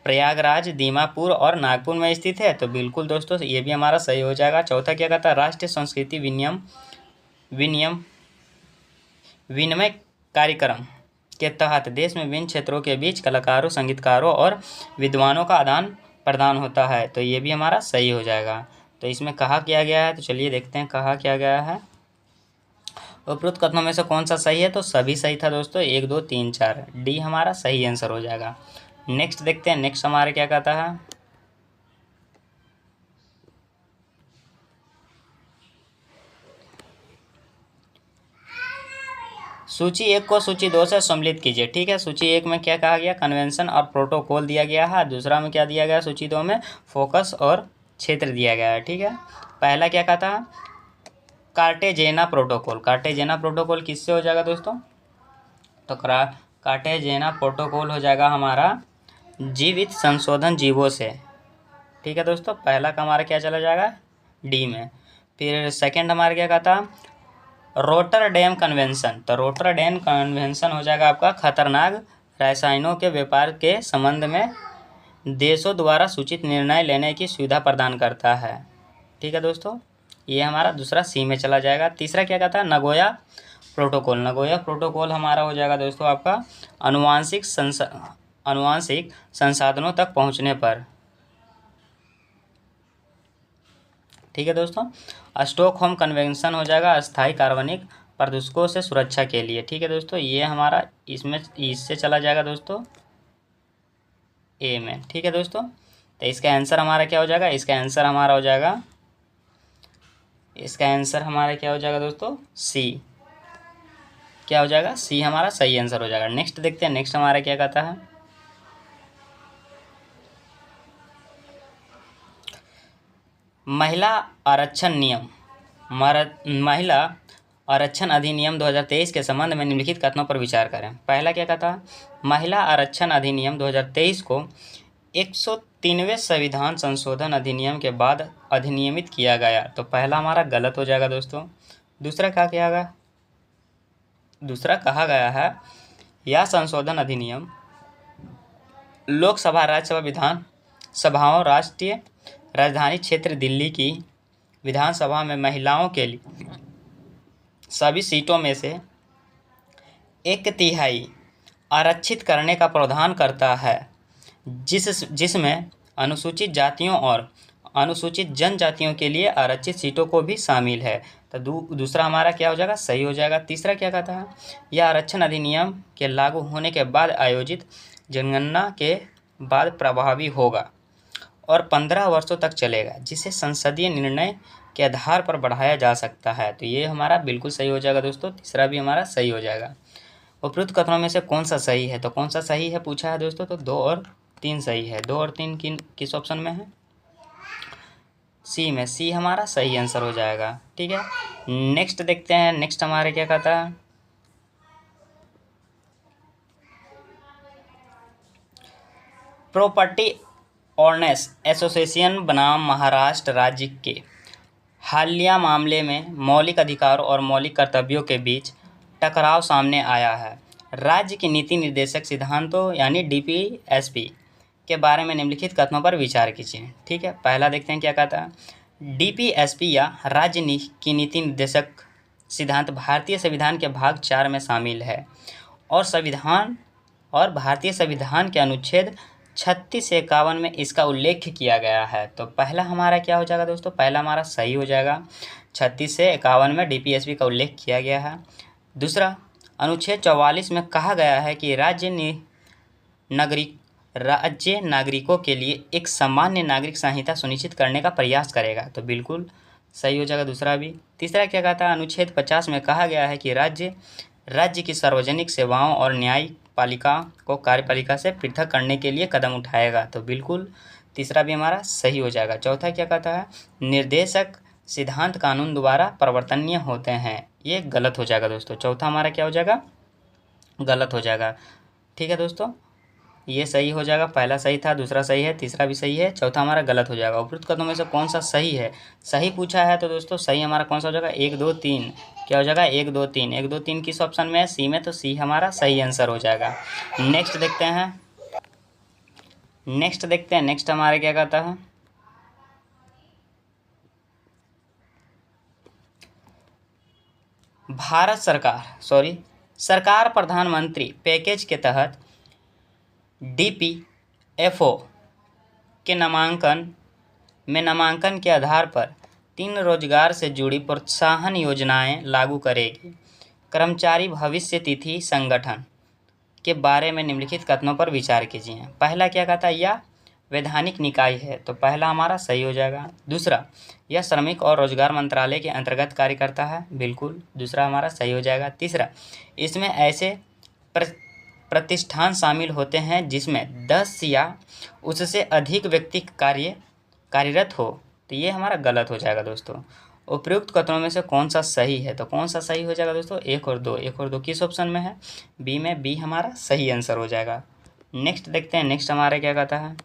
प्रयागराज, दीमापुर और नागपुर में स्थित है, तो बिल्कुल दोस्तों ये भी हमारा सही हो जाएगा। चौथा क्या कहता है, राष्ट्रीय संस्कृति विनिमय कार्यक्रम के तहत देश में विभिन्न क्षेत्रों के बीच कलाकारों, संगीतकारों और विद्वानों का आदान प्रदान होता है, तो ये भी हमारा सही हो जाएगा। तो इसमें कहा किया गया है, तो चलिए देखते हैं कहा क्या गया है। उपरोक्त कथनों में से कौन सा सही है, तो सभी सही था दोस्तों, 1 2 3 4, डी हमारा सही आंसर हो जाएगा। नेक्स्ट देखते हैं, नेक्स्ट हमारे क्या कहता है। सूची 1 को सूची 2 से सम्मिलित कीजिए। ठीक है, सूची 1 में क्या कहा गया, कन्वेंशन और प्रोटोकॉल दिया गया है। दूसरा में क्या दिया गया, सूची 2 में फोकस और क्षेत्र दिया गया है। ठीक है, पहला क्या कहता है, कार्टेजेना प्रोटोकॉल किससे हो जाएगा दोस्तों, तो कार्टेजेना प्रोटोकॉल हो जाएगा हमारा जीवित संशोधन जीवों से। ठीक है दोस्तों, पहला का हमारा क्या चला जाएगा, डी में। फिर सेकंड हमारा क्या कहता, रोटरडैम कन्वेंशन, तो रोटरडैम कन्वेंशन हो जाएगा आपका खतरनाक रसायनों के व्यापार के संबंध में देशों द्वारा सूचित निर्णय लेने की सुविधा प्रदान करता है। ठीक है दोस्तों, ये हमारा दूसरा सी में चला जाएगा। तीसरा क्या कहता है, नगोया प्रोटोकॉल हमारा हो जाएगा दोस्तों आपका आनुवांशिक संसाधनों तक पहुंचने पर। ठीक है दोस्तों, स्टॉकहोम कन्वेंशन हो जाएगा अस्थायी कार्बनिक प्रदूषकों से सुरक्षा के लिए। ठीक है दोस्तों, ये हमारा इसमें इससे चला जाएगा दोस्तों ए में। ठीक है दोस्तों, तो इसका आंसर हमारा क्या हो जाएगा, इसका आंसर हमारा हो जाएगा, इसका आंसर हमारा क्या हो जाएगा दोस्तों, सी। क्या हो जाएगा, सी हमारा सही आंसर हो जाएगा। नेक्स्ट देखते हैं, नेक्स्ट हमारा क्या कहता है, महिला आरक्षण नियम, महिला आरक्षण अधिनियम 2023 के संबंध में निम्नलिखित कथनों पर विचार करें। पहला क्या कहता है, महिला आरक्षण अधिनियम 2023 को 103वें संविधान संशोधन अधिनियम के बाद अधिनियमित किया गया। तो पहला हमारा गलत हो जाएगा दोस्तों। दूसरा क्या किया गया, दूसरा कहा गया है यह संशोधन अधिनियम लोकसभा, राज्यसभा, विधान सभाओं, राष्ट्रीय राजधानी क्षेत्र दिल्ली की विधानसभा में महिलाओं के लिए सभी सीटों में से 1/3 आरक्षित करने का प्रावधान करता है, जिसमें अनुसूचित जातियों और अनुसूचित जनजातियों के लिए आरक्षित सीटों को भी शामिल है। तो दूसरा हमारा क्या हो जाएगा, सही हो जाएगा। तीसरा क्या कहता है, यह आरक्षण अधिनियम के लागू होने के बाद आयोजित जनगणना के बाद प्रभावी होगा और 15 वर्षों तक चलेगा, जिसे संसदीय निर्णय के आधार पर बढ़ाया जा सकता है। तो ये हमारा बिल्कुल सही हो जाएगा दोस्तों, तीसरा भी हमारा सही हो जाएगा। उपरोक्त कथनों में से कौन सा सही है, तो कौन सा सही है पूछा है दोस्तों, तो 2 और 3 सही है। 2 और 3 किस ऑप्शन में है, सी में, सी हमारा सही आंसर हो जाएगा। ठीक है, नेक्स्ट देखते हैं, नेक्स्ट हमारे क्या कहता है, प्रॉपर्टी ऑनर्स एसोसिएशन बनाम महाराष्ट्र राज्य के हालिया मामले में मौलिक अधिकारों और मौलिक कर्तव्यों के बीच टकराव सामने आया है। राज्य की नीति निर्देशक सिद्धांतों यानी डीपीएसपी के बारे में निम्नलिखित कथनों पर विचार कीजिए। ठीक है, पहला देखते हैं क्या कहता है, डीपीएसपी या राज्य की नीति निर्देशक सिद्धांत भारतीय संविधान के भाग 4 में शामिल है और भारतीय संविधान के अनुच्छेद 36 से 51 में इसका उल्लेख किया गया है। तो पहला हमारा क्या हो जाएगा दोस्तों, पहला हमारा सही हो जाएगा, 36 से 51 में डीपीएसपी का उल्लेख किया गया है। दूसरा, अनुच्छेद 44 में कहा गया है कि राज्य नागरिकों के लिए एक सामान्य नागरिक संहिता सुनिश्चित करने का प्रयास करेगा। तो बिल्कुल सही हो जाएगा दूसरा भी। तीसरा क्या कहता है, अनुच्छेद 50 में कहा गया है कि राज्य की सार्वजनिक सेवाओं और न्यायपालिका को कार्यपालिका से पृथक करने के लिए कदम उठाएगा। तो बिल्कुल तीसरा भी हमारा सही हो जाएगा। चौथा क्या कहता है, निर्देशक सिद्धांत कानून द्वारा परिवर्तनीय होते हैं, ये गलत हो जाएगा दोस्तों। चौथा हमारा क्या हो जाएगा, गलत हो जाएगा। ठीक है दोस्तों, ये सही हो जाएगा, पहला सही था, दूसरा सही है, तीसरा भी सही है, चौथा हमारा गलत हो जाएगा। उपरोक्त कथनों में से कौन सा सही है, सही पूछा है तो दोस्तों सही हमारा कौन सा हो जाएगा, 1 2 3 क्या हो जाएगा, 1 2 3 1 2 3 किस ऑप्शन में है, सी में, तो सी हमारा सही आंसर हो जाएगा। नेक्स्ट देखते हैं, नेक्स्ट हमारे क्या कहता है, सरकार प्रधानमंत्री पैकेज के तहत डीपीएफओ के नामांकन के आधार पर 3 रोजगार से जुड़ी प्रोत्साहन योजनाएं लागू करेगी। कर्मचारी भविष्य निधि संगठन के बारे में निम्नलिखित कथनों पर विचार कीजिए। पहला क्या कहता है, यह वैधानिक निकाय है, तो पहला हमारा सही हो जाएगा। दूसरा, यह श्रमिक और रोजगार मंत्रालय के अंतर्गत कार्य करता है, बिल्कुल दूसरा हमारा सही हो जाएगा। तीसरा, इसमें ऐसे प्रतिष्ठान शामिल होते हैं जिसमें 10 या उससे अधिक व्यक्ति कार्यरत हो, तो ये हमारा गलत हो जाएगा दोस्तों। उपयुक्त कथनों में से कौन सा सही है, तो कौन सा सही हो जाएगा दोस्तों, 1 और 2 किस ऑप्शन में है, बी में, बी हमारा सही आंसर हो जाएगा। नेक्स्ट देखते हैं, नेक्स्ट हमारे क्या कहता है,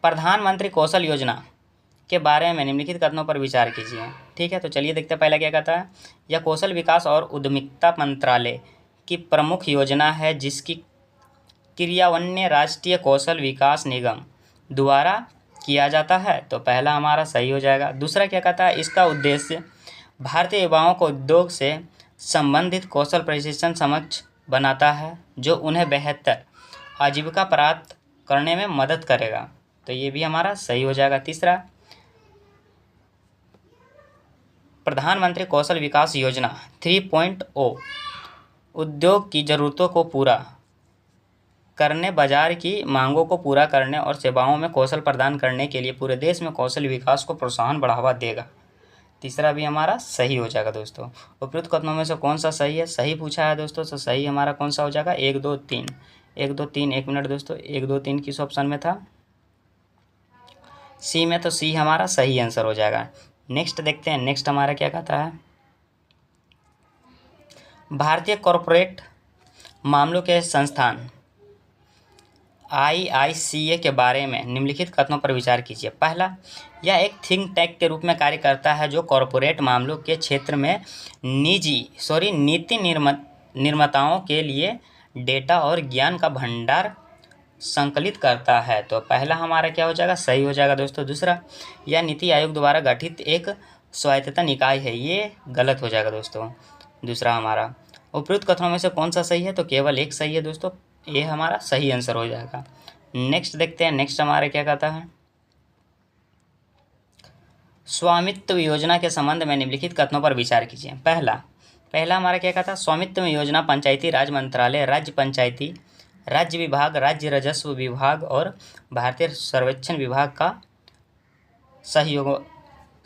प्रधानमंत्री कौशल योजना के बारे में निम्नलिखित कथनों पर विचार कीजिए। ठीक है, तो चलिए देखते हैं पहला क्या कहता है, यह कौशल विकास और उद्यमिता मंत्रालय की प्रमुख योजना है जिसकी क्रियान्वयन राष्ट्रीय कौशल विकास निगम द्वारा किया जाता है, तो पहला हमारा सही हो जाएगा। दूसरा क्या कहता है, इसका उद्देश्य भारतीय युवाओं को उद्योग से संबंधित कौशल प्रशिक्षण समक्ष बनाता है जो उन्हें बेहतर आजीविका प्राप्त करने में मदद करेगा। तो ये भी हमारा सही हो जाएगा। तीसरा, प्रधानमंत्री कौशल विकास योजना 3.0 उद्योग की ज़रूरतों को पूरा करने, बाजार की मांगों को पूरा करने और सेवाओं में कौशल प्रदान करने के लिए पूरे देश में कौशल विकास को प्रोत्साहन बढ़ावा देगा। तीसरा भी हमारा सही हो जाएगा दोस्तों। उपयुक्त कथनों में से कौन सा सही है? सही पूछा है दोस्तों, तो सही हमारा कौन सा हो जाएगा? 1 2 3 1 2 3 1 मिनट दोस्तों, 1 2 3 किस ऑप्शन में था? सी में, तो सी हमारा सही आंसर हो जाएगा। नेक्स्ट देखते हैं, नेक्स्ट हमारा क्या कहता है। भारतीय कॉरपोरेट मामलों के संस्थान IICA के बारे में निम्नलिखित कथनों पर विचार कीजिए। पहला, यह एक थिंक टैंक के रूप में कार्य करता है जो कॉरपोरेट मामलों के क्षेत्र में नीति निर्माताओं के लिए डेटा और ज्ञान का भंडार संकलित करता है। तो पहला हमारा क्या हो जाएगा? सही हो जाएगा दोस्तों। दूसरा, यह नीति आयोग द्वारा गठित एक स्वायत्तता निकाय है, ये गलत हो जाएगा दोस्तों। दूसरा हमारा उपयुक्त कथनों में से कौन सा सही है? तो केवल एक सही है दोस्तों, ये हमारा सही आंसर हो जाएगा। नेक्स्ट देखते हैं, नेक्स्ट हमारा क्या कहता है। स्वामित्व योजना के संबंध में निम्नलिखित कथनों पर विचार कीजिए। पहला हमारा क्या कहता है? स्वामित्व योजना पंचायती राज मंत्रालय, राज्य पंचायती राज्य विभाग, राज्य राजस्व विभाग और भारतीय सर्वेक्षण विभाग का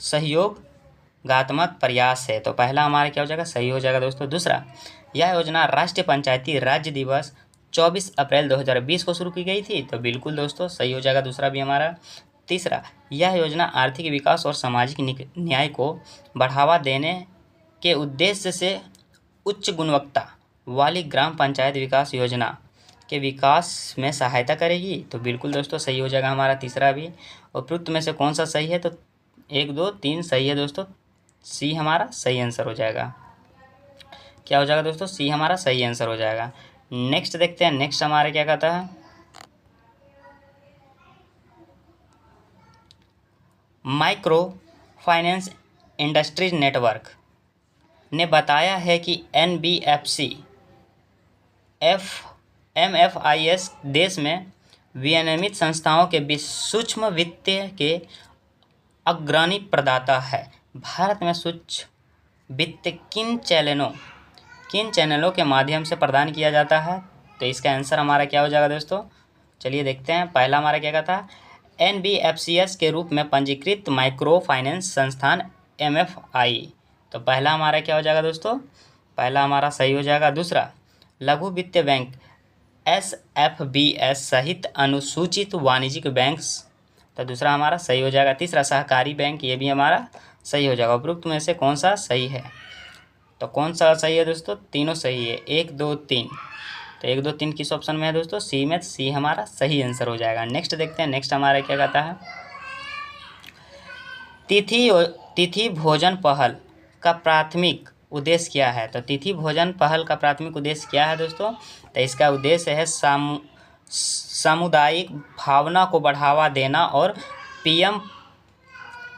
सहयोगात्मक प्रयास है। तो पहला हमारा क्या हो जाएगा? सही हो जाएगा दोस्तों। दूसरा, यह योजना राष्ट्रीय पंचायती राज्य दिवस 24 अप्रैल 2020 को शुरू की गई थी। तो बिल्कुल दोस्तों सही हो जाएगा दूसरा भी हमारा। तीसरा, यह योजना आर्थिक विकास और सामाजिक न्याय को बढ़ावा देने के उद्देश्य से उच्च गुणवत्ता वाली ग्राम पंचायत विकास योजना के विकास में सहायता करेगी। तो बिल्कुल दोस्तों सही हो जाएगा हमारा तीसरा भी। उपयुक्त में से कौन सा सही है? तो 1 2 3 सही है दोस्तों, सी हमारा सही आंसर हो जाएगा। क्या हो जाएगा दोस्तों? सी हमारा सही आंसर हो जाएगा। नेक्स्ट देखते हैं, नेक्स्ट हमारा क्या कहता है। माइक्रो फाइनेंस इंडस्ट्रीज नेटवर्क ने बताया है कि NBFC MFIs देश में विनियमित संस्थाओं के बीच सूक्ष्म वित्त के अग्रणी प्रदाता है। भारत में सूक्ष्म वित्त किन चैनलों के माध्यम से प्रदान किया जाता है? तो इसका आंसर हमारा क्या हो जाएगा दोस्तों? चलिए देखते हैं। पहला हमारा क्या कहता है? NBFCs के रूप में पंजीकृत माइक्रो फाइनेंस संस्थान MFI। तो पहला हमारा क्या हो जाएगा दोस्तों? पहला हमारा सही हो जाएगा। दूसरा, लघु वित्तीय बैंक SFBS सहित अनुसूचित वाणिज्यिक बैंक्स, तो दूसरा हमारा सही हो जाएगा। तीसरा, सहकारी बैंक, ये भी हमारा सही हो जाएगा। उपयुक्त में से कौन सा सही है? तो कौन सा सही है दोस्तों? तीनों सही है, 1 2 3। तो 1 2 3 किस ऑप्शन में है दोस्तों? सी में, सी हमारा सही आंसर हो जाएगा। नेक्स्ट देखते हैं, नेक्स्ट हमारा क्या कहता है। तिथि भोजन पहल का प्राथमिक उद्देश्य क्या है? तो तिथि भोजन पहल का प्राथमिक उद्देश्य क्या है दोस्तों? तो इसका उद्देश्य है सामुदायिक भावना को बढ़ावा देना और PM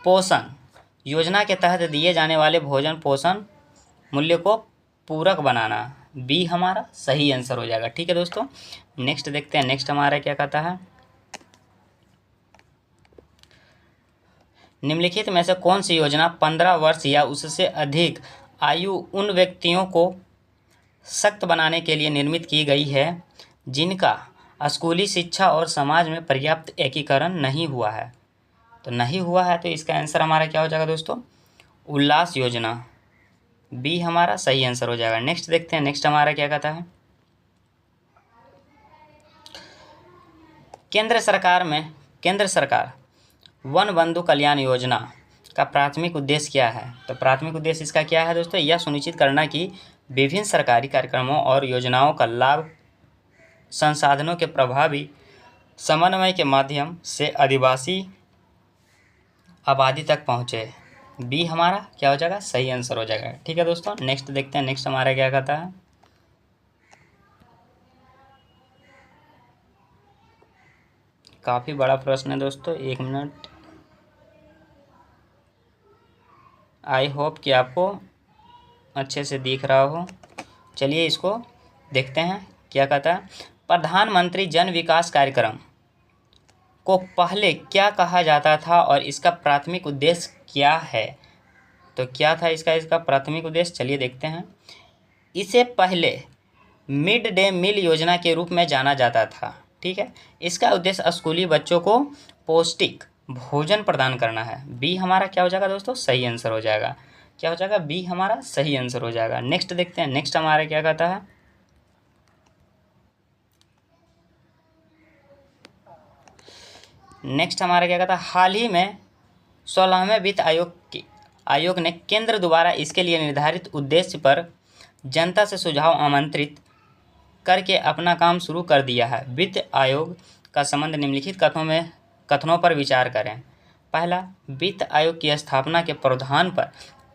पोषण योजना के तहत दिए जाने वाले भोजन पोषण मूल्य को पूरक बनाना। बी हमारा सही आंसर हो जाएगा। ठीक है दोस्तों, नेक्स्ट देखते हैं, नेक्स्ट हमारा क्या कहता है। निम्नलिखित में से कौन सी योजना 15 वर्ष या उससे अधिक आयु उन व्यक्तियों को सशक्त बनाने के लिए निर्मित की गई है जिनका स्कूली शिक्षा और समाज में पर्याप्त एकीकरण नहीं हुआ है? तो नहीं हुआ है, तो इसका आंसर हमारा क्या हो जाएगा दोस्तों? उल्लास योजना, बी हमारा सही आंसर हो जाएगा। नेक्स्ट देखते हैं, नेक्स्ट हमारा क्या कहता है। केंद्र सरकार वन बंधु कल्याण योजना का प्राथमिक उद्देश्य क्या है? तो प्राथमिक उद्देश्य इसका क्या है दोस्तों? यह सुनिश्चित करना कि विभिन्न सरकारी कार्यक्रमों और योजनाओं का लाभ संसाधनों के प्रभावी समन्वय के माध्यम से आदिवासी आबादी तक पहुँचे। बी हमारा क्या हो जाएगा? सही आंसर हो जाएगा। ठीक है दोस्तों, नेक्स्ट देखते हैं, नेक्स्ट हमारा क्या कहता है। काफ़ी बड़ा प्रश्न है दोस्तों, 1 मिनट। आई होप कि आपको अच्छे से दिख रहा हो। चलिए इसको देखते हैं क्या कहता है। प्रधानमंत्री जन विकास कार्यक्रम को पहले क्या कहा जाता था और इसका प्राथमिक उद्देश्य क्या है? तो क्या था इसका प्राथमिक उद्देश्य, चलिए देखते हैं। इसे पहले मिड डे मील योजना के रूप में जाना जाता था। ठीक है, इसका उद्देश्य स्कूली बच्चों को पौष्टिक भोजन प्रदान करना है। बी हमारा क्या हो जाएगा दोस्तों, सही आंसर हो जाएगा। क्या हो जाएगा, बी हमारा सही आंसर हो जाएगा। नेक्स्ट देखते हैं, नेक्स्ट हमारा क्या कहता है। नेक्स्ट हमारा क्या कहता है, हाल ही में 16वें वित्त आयोग ने केंद्र द्वारा इसके लिए निर्धारित उद्देश्य पर जनता से सुझाव आमंत्रित करके अपना काम शुरू कर दिया है। वित्त आयोग का संबंध निम्नलिखित कथनों पर विचार करें। पहला, वित्त आयोग की स्थापना के प्रावधान पर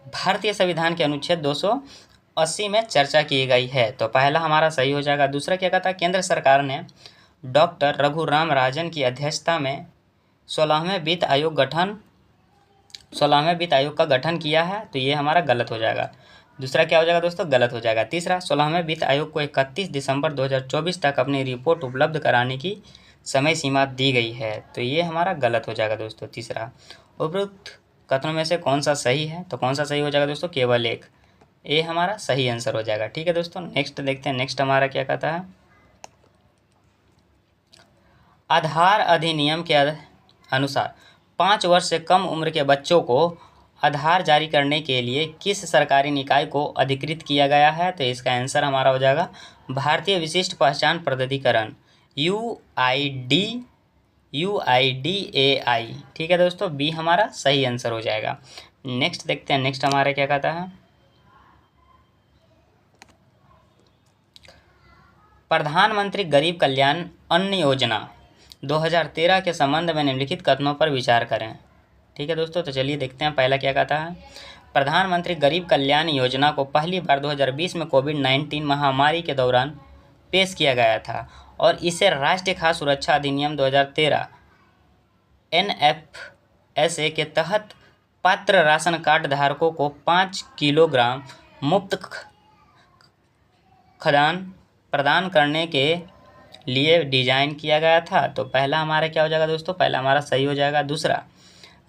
भारतीय संविधान के अनुच्छेद 280 में चर्चा की गई है। तो पहला हमारा सही हो जाएगा। दूसरा क्या कहता है, केंद्र सरकार ने डॉक्टर रघुराम राजन की अध्यक्षता में 16वें वित्त आयोग का गठन किया है। तो ये हमारा गलत हो जाएगा। दूसरा क्या हो जाएगा दोस्तों, गलत हो जाएगा। तीसरा, 16वें वित्त आयोग को 31 दिसंबर 2024 तक अपनी रिपोर्ट उपलब्ध कराने की समय सीमा दी गई है। तो ये हमारा गलत हो जाएगा दोस्तों। तीसरा, उपरोक्त कथनों में से कौन सा सही है? तो कौन सा सही हो जाएगा दोस्तों, केवल एक। ये हमारा सही आंसर हो जाएगा। ठीक है दोस्तों, नेक्स्ट देखते हैं। नेक्स्ट हमारा क्या कहता है, आधार अधिनियम के अनुसार 5 वर्ष से कम उम्र के बच्चों को आधार जारी करने के लिए किस सरकारी निकाय को अधिकृत किया गया है? तो इसका आंसर हमारा हो जाएगा भारतीय विशिष्ट पहचान प्राधिकरण, UIDAI। ठीक है दोस्तों, बी हमारा सही आंसर हो जाएगा। नेक्स्ट देखते हैं, नेक्स्ट हमारा क्या कहता है, प्रधानमंत्री गरीब कल्याण अन्न योजना 2013 के संबंध में निम्नलिखित कथनों पर विचार करें। ठीक है दोस्तों, तो चलिए देखते हैं। पहला क्या कहता है, प्रधानमंत्री गरीब कल्याण योजना को पहली बार 2020 में कोविड-19 महामारी के दौरान पेश किया गया था और इसे राष्ट्रीय खाद्य सुरक्षा अधिनियम 2013 NFSA के तहत पात्र राशन कार्ड धारकों को 5 किलोग्राम मुफ्त खाद्यान्न प्रदान करने के लिए डिजाइन किया गया था। तो पहला हमारा क्या हो जाएगा दोस्तों, पहला हमारा सही हो जाएगा। दूसरा,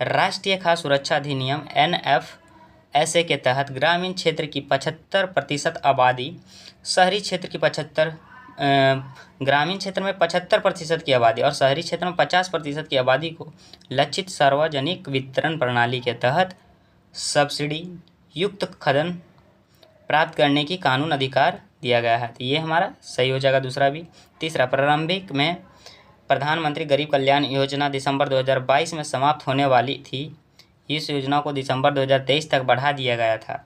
राष्ट्रीय खाद्य सुरक्षा अधिनियम NFSA के तहत ग्रामीण क्षेत्र की 75% आबादी, शहरी क्षेत्र की ग्रामीण क्षेत्र में 75% की आबादी और शहरी क्षेत्र में 50% की आबादी को लक्षित सार्वजनिक वितरण प्रणाली के तहत सब्सिडी युक्त खाद्यान्न प्राप्त करने की कानून अधिकार दिया गया है। तो ये हमारा सही हो जाएगा, दूसरा भी। तीसरा, प्रारंभिक में प्रधानमंत्री गरीब कल्याण योजना दिसंबर 2022 में समाप्त होने वाली थी। इस योजना को दिसंबर 2023 तक बढ़ा दिया गया था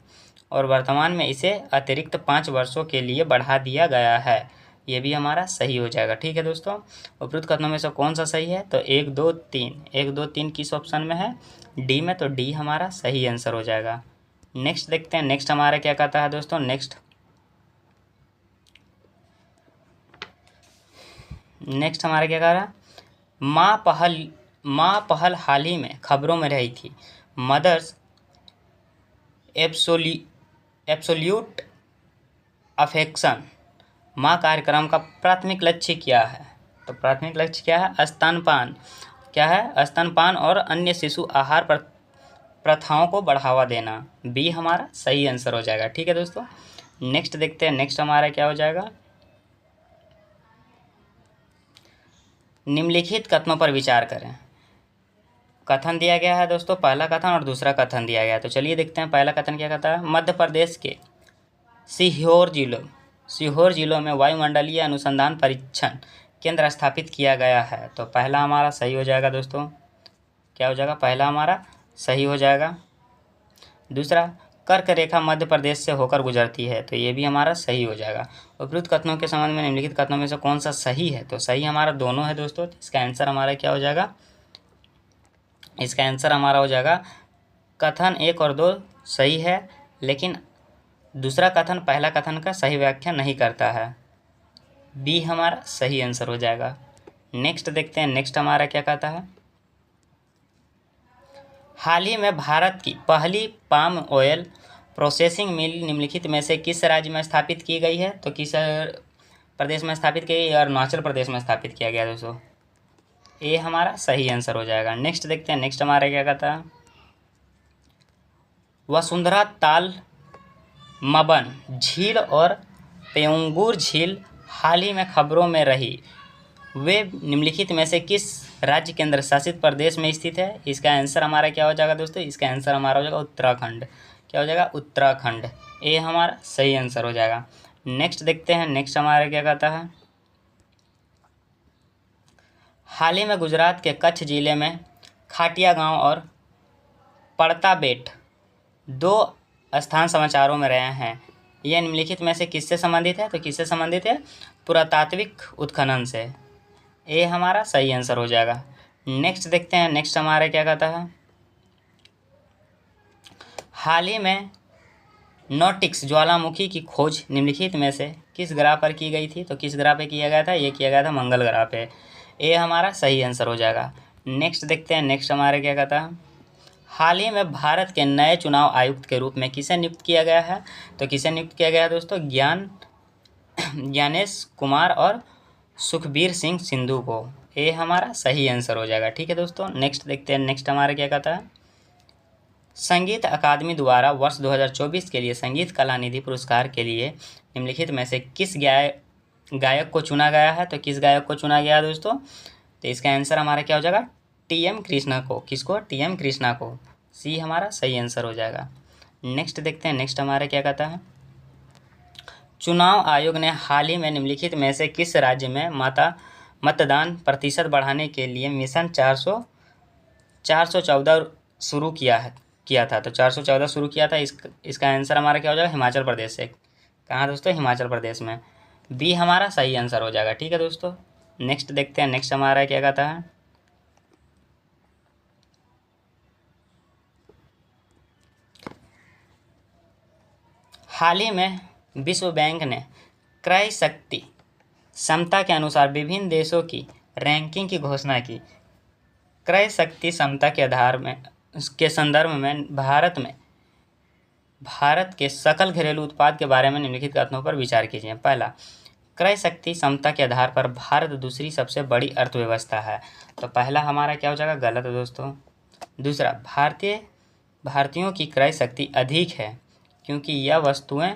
और वर्तमान में इसे अतिरिक्त 5 वर्षों के लिए बढ़ा दिया गया है। ये भी हमारा सही हो जाएगा। ठीक है दोस्तों, उपरोक्त कथनों में से कौन सा सही है? तो 1, 2, 3 किस ऑप्शन में है? डी में। तो डी हमारा सही आंसर हो जाएगा। नेक्स्ट देखते हैं, नेक्स्ट हमारा क्या कहता है दोस्तों। नेक्स्ट हमारा क्या कह रहा है, माँ पहल हाल ही में खबरों में रही थी। मदर्स एब्सोल्यूट अफेक्शन माँ कार्यक्रम का प्राथमिक लक्ष्य क्या है? तो प्राथमिक लक्ष्य क्या है? स्तनपान। क्या है? स्तनपान और अन्य शिशु आहार प्रथाओं को बढ़ावा देना। बी हमारा सही आंसर हो जाएगा। ठीक है दोस्तों, नेक्स्ट देखते हैं। नेक्स्ट हमारा क्या हो जाएगा, निम्नलिखित कथनों पर विचार करें। कथन दिया गया है दोस्तों, पहला कथन और दूसरा कथन दिया गया है। तो चलिए देखते हैं। पहला कथन क्या कहता है, मध्य प्रदेश के सीहोर जिलों में वायुमंडलीय अनुसंधान परीक्षण केंद्र स्थापित किया गया है। तो पहला हमारा सही हो जाएगा दोस्तों। क्या हो जाएगा? पहला हमारा सही हो जाएगा। दूसरा, कर्क रेखा मध्य प्रदेश से होकर गुजरती है। तो ये भी हमारा सही हो जाएगा। उपरोक्त कथनों के संबंध में निम्नलिखित कथनों में से कौन सा सही है? तो सही हमारा दोनों है दोस्तों। इसका आंसर हमारा क्या हो जाएगा? इसका आंसर हमारा हो जाएगा कथन 1 और 2 सही है, लेकिन दूसरा कथन पहला कथन का सही व्याख्या नहीं करता है। बी हमारा सही आंसर हो जाएगा। नेक्स्ट देखते हैं। नेक्स्ट हमारा क्या कहता है, हाल ही में भारत की पहली पाम ऑयल प्रोसेसिंग मिल निम्नलिखित में से किस राज्य में स्थापित की गई है? तो किस प्रदेश में स्थापित की गई? अरुणाचल प्रदेश में स्थापित किया गया दोस्तों। ये हमारा सही आंसर हो जाएगा। नेक्स्ट देखते हैं, नेक्स्ट हमारा क्या कहता है। वसुंधरा ताल मबन झील और पेंगुर झील हाल ही में खबरों में रही। वे निम्नलिखित में से किस राज्य केंद्र शासित प्रदेश में स्थित है? इसका आंसर हमारा क्या हो जाएगा दोस्तों? इसका आंसर हमारा हो जाएगा उत्तराखंड। क्या हो जाएगा? उत्तराखंड। ये हमारा सही आंसर हो जाएगा। नेक्स्ट देखते हैं, नेक्स्ट हमारा क्या कहता है। हाल ही में गुजरात के कच्छ जिले में खाटिया गांव और पड़ता बेट दो स्थान समाचारों में रहे हैं। यह निम्नलिखित में से किससे संबंधित है? तो किससे संबंधित है? पुरातात्विक उत्खनन से। ये हमारा सही आंसर हो जाएगा। नेक्स्ट देखते हैं, नेक्स्ट हमारा क्या कहता है। हाल ही में नोटिक्स ज्वालामुखी की खोज निम्नलिखित में से किस ग्रह पर की गई थी? तो किस ग्रह पे किया गया था? ये किया गया था मंगल ग्रह पे। ये हमारा सही आंसर हो जाएगा। नेक्स्ट देखते हैं, नेक्स्ट हमारे क्या कहता है। हाल ही में भारत के नए चुनाव आयुक्त के रूप में किसे नियुक्त किया गया है? तो किसे नियुक्त किया गया है दोस्तों? ज्ञानेश कुमार और सुखबीर सिंह सिंधु को। ये हमारा सही आंसर हो जाएगा। ठीक है दोस्तों, नेक्स्ट देखते हैं, नेक्स्ट हमारा क्या कहता है। संगीत अकादमी द्वारा वर्ष 2024 के लिए संगीत कला निधि पुरस्कार के लिए निम्नलिखित में से किस गायक को चुना गया है? तो किस गायक को चुना गया है दोस्तों? तो इसका आंसर हमारा क्या हो जाएगा? टी.एम. कृष्णा को। किसको? टी.एम. कृष्णा को। सी हमारा सही आंसर हो जाएगा। नेक्स्ट देखते हैं, नेक्स्ट हमारा क्या कहता है। चुनाव आयोग ने हाल ही में निम्नलिखित में से किस राज्य में मतदान प्रतिशत बढ़ाने के लिए मिशन 414 शुरू किया था? तो 414 शुरू किया था। इसका आंसर हमारा क्या हो जाएगा? हिमाचल प्रदेश से। कहाँ दोस्तों? हिमाचल प्रदेश में। बी हमारा सही आंसर हो जाएगा। ठीक है दोस्तों, नेक्स्ट देखते हैं, नेक्स्ट हमारा क्या कहता है। हाल ही में विश्व बैंक ने क्रय शक्ति क्षमता के अनुसार विभिन्न देशों की रैंकिंग की घोषणा की। क्रय शक्ति क्षमता के आधार में के संदर्भ में भारत के सकल घरेलू उत्पाद के बारे में निम्नलिखित कथनों पर विचार कीजिए। पहला, क्रय शक्ति क्षमता के आधार पर भारत दूसरी सबसे बड़ी अर्थव्यवस्था है। तो पहला हमारा क्या हो जाएगा? गलत है दोस्तों। दूसरा, भारतीयों की क्रय शक्ति अधिक है क्योंकि यह वस्तुएं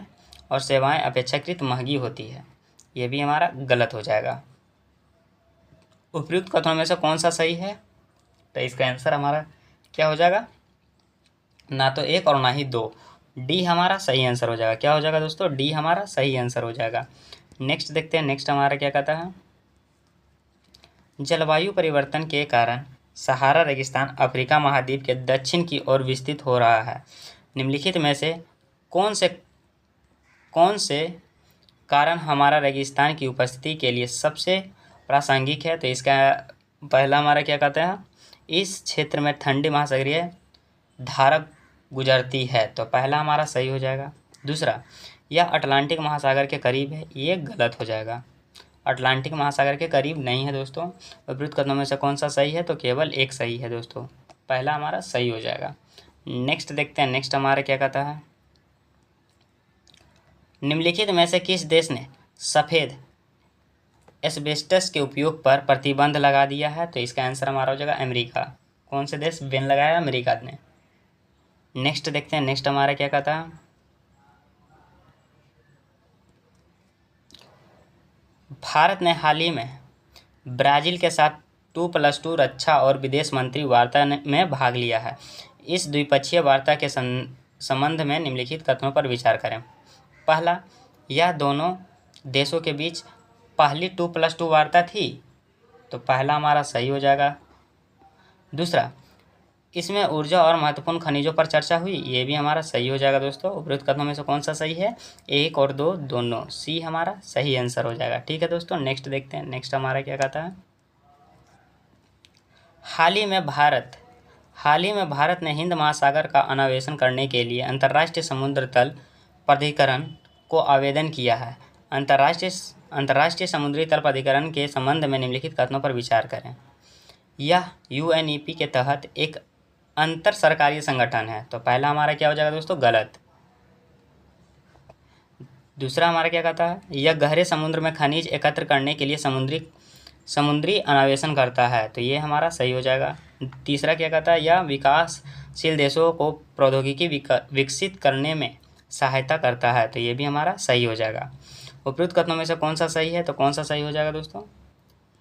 और सेवाएं अपेक्षाकृत महंगी होती है। ये भी हमारा गलत हो जाएगा। उपयुक्त कथनों में से कौन सा सही है? तो इसका आंसर हमारा क्या हो जाएगा? ना तो एक और ना ही दो। डी हमारा सही आंसर हो जाएगा। क्या हो जाएगा दोस्तों? डी हमारा सही आंसर हो जाएगा। नेक्स्ट देखते हैं, नेक्स्ट हमारा क्या कहता है। जलवायु परिवर्तन के कारण सहारा रेगिस्तान अफ्रीका महाद्वीप के दक्षिण की ओर विस्तृत हो रहा है। निम्नलिखित में से कौन से कारण हमारा रेगिस्तान की उपस्थिति के लिए सबसे प्रासंगिक है? तो इसका पहला हमारा क्या कहते हैं। इस क्षेत्र में ठंडी महासागरीय धारा गुजरती है। तो पहला हमारा सही हो जाएगा। दूसरा, यह अटलांटिक महासागर के करीब है। ये गलत हो जाएगा। अटलांटिक महासागर के करीब नहीं है दोस्तों। उपयुक्त कथनों में से कौन सा सही है? तो केवल एक सही है दोस्तों। पहला हमारा सही हो जाएगा। नेक्स्ट देखते हैं, नेक्स्ट हमारा क्या कहता है। निम्नलिखित में से किस देश ने सफ़ेद एस्बेस्टस के उपयोग पर प्रतिबंध लगा दिया है? तो इसका आंसर हमारा हो जाएगा अमेरिका। कौन से देश बैन लगाया? अमेरिका ने। नेक्स्ट देखते हैं, नेक्स्ट हमारा क्या कहता है। भारत ने हाल ही में ब्राज़ील के साथ 2+2 रक्षा और विदेश मंत्री वार्ता में भाग लिया है। इस द्विपक्षीय वार्ता के संबंध में निम्नलिखित कथनों पर विचार करें। पहला, यह दोनों देशों के बीच पहली 2+2 वार्ता थी। तो पहला हमारा सही हो जाएगा। दूसरा, इसमें ऊर्जा और महत्वपूर्ण खनिजों पर चर्चा हुई। ये भी हमारा सही हो जाएगा दोस्तों। उपयुक्त कथनों में से कौन सा सही है? एक और दो दोनों। सी हमारा सही आंसर हो जाएगा। ठीक है दोस्तों, नेक्स्ट देखते हैं, नेक्स्ट हमारा क्या कहता है। हाल ही में भारत ने हिंद महासागर का अन्वेषण करने के लिए अंतर्राष्ट्रीय समुद्र तल प्राधिकरण को आवेदन किया है। अंतर्राष्ट्रीय समुद्री तल प्राधिकरण के संबंध में निम्नलिखित कथनों पर विचार करें। यह UNEP के तहत एक अंतर सरकारी संगठन है। तो पहला हमारा क्या हो जाएगा दोस्तों? गलत। दूसरा हमारा क्या कहता है, यह गहरे समुद्र में खनिज एकत्र करने के लिए समुद्री अन्वेषण करता है, तो ये हमारा सही हो जाएगा। तीसरा क्या कहता है, यह विकासशील देशों को प्रौद्योगिकी विकसित करने में सहायता करता है, तो ये भी हमारा सही हो जाएगा। उपयुक्त कथनों में से कौन सा सही है, तो कौन सा सही हो जाएगा दोस्तों,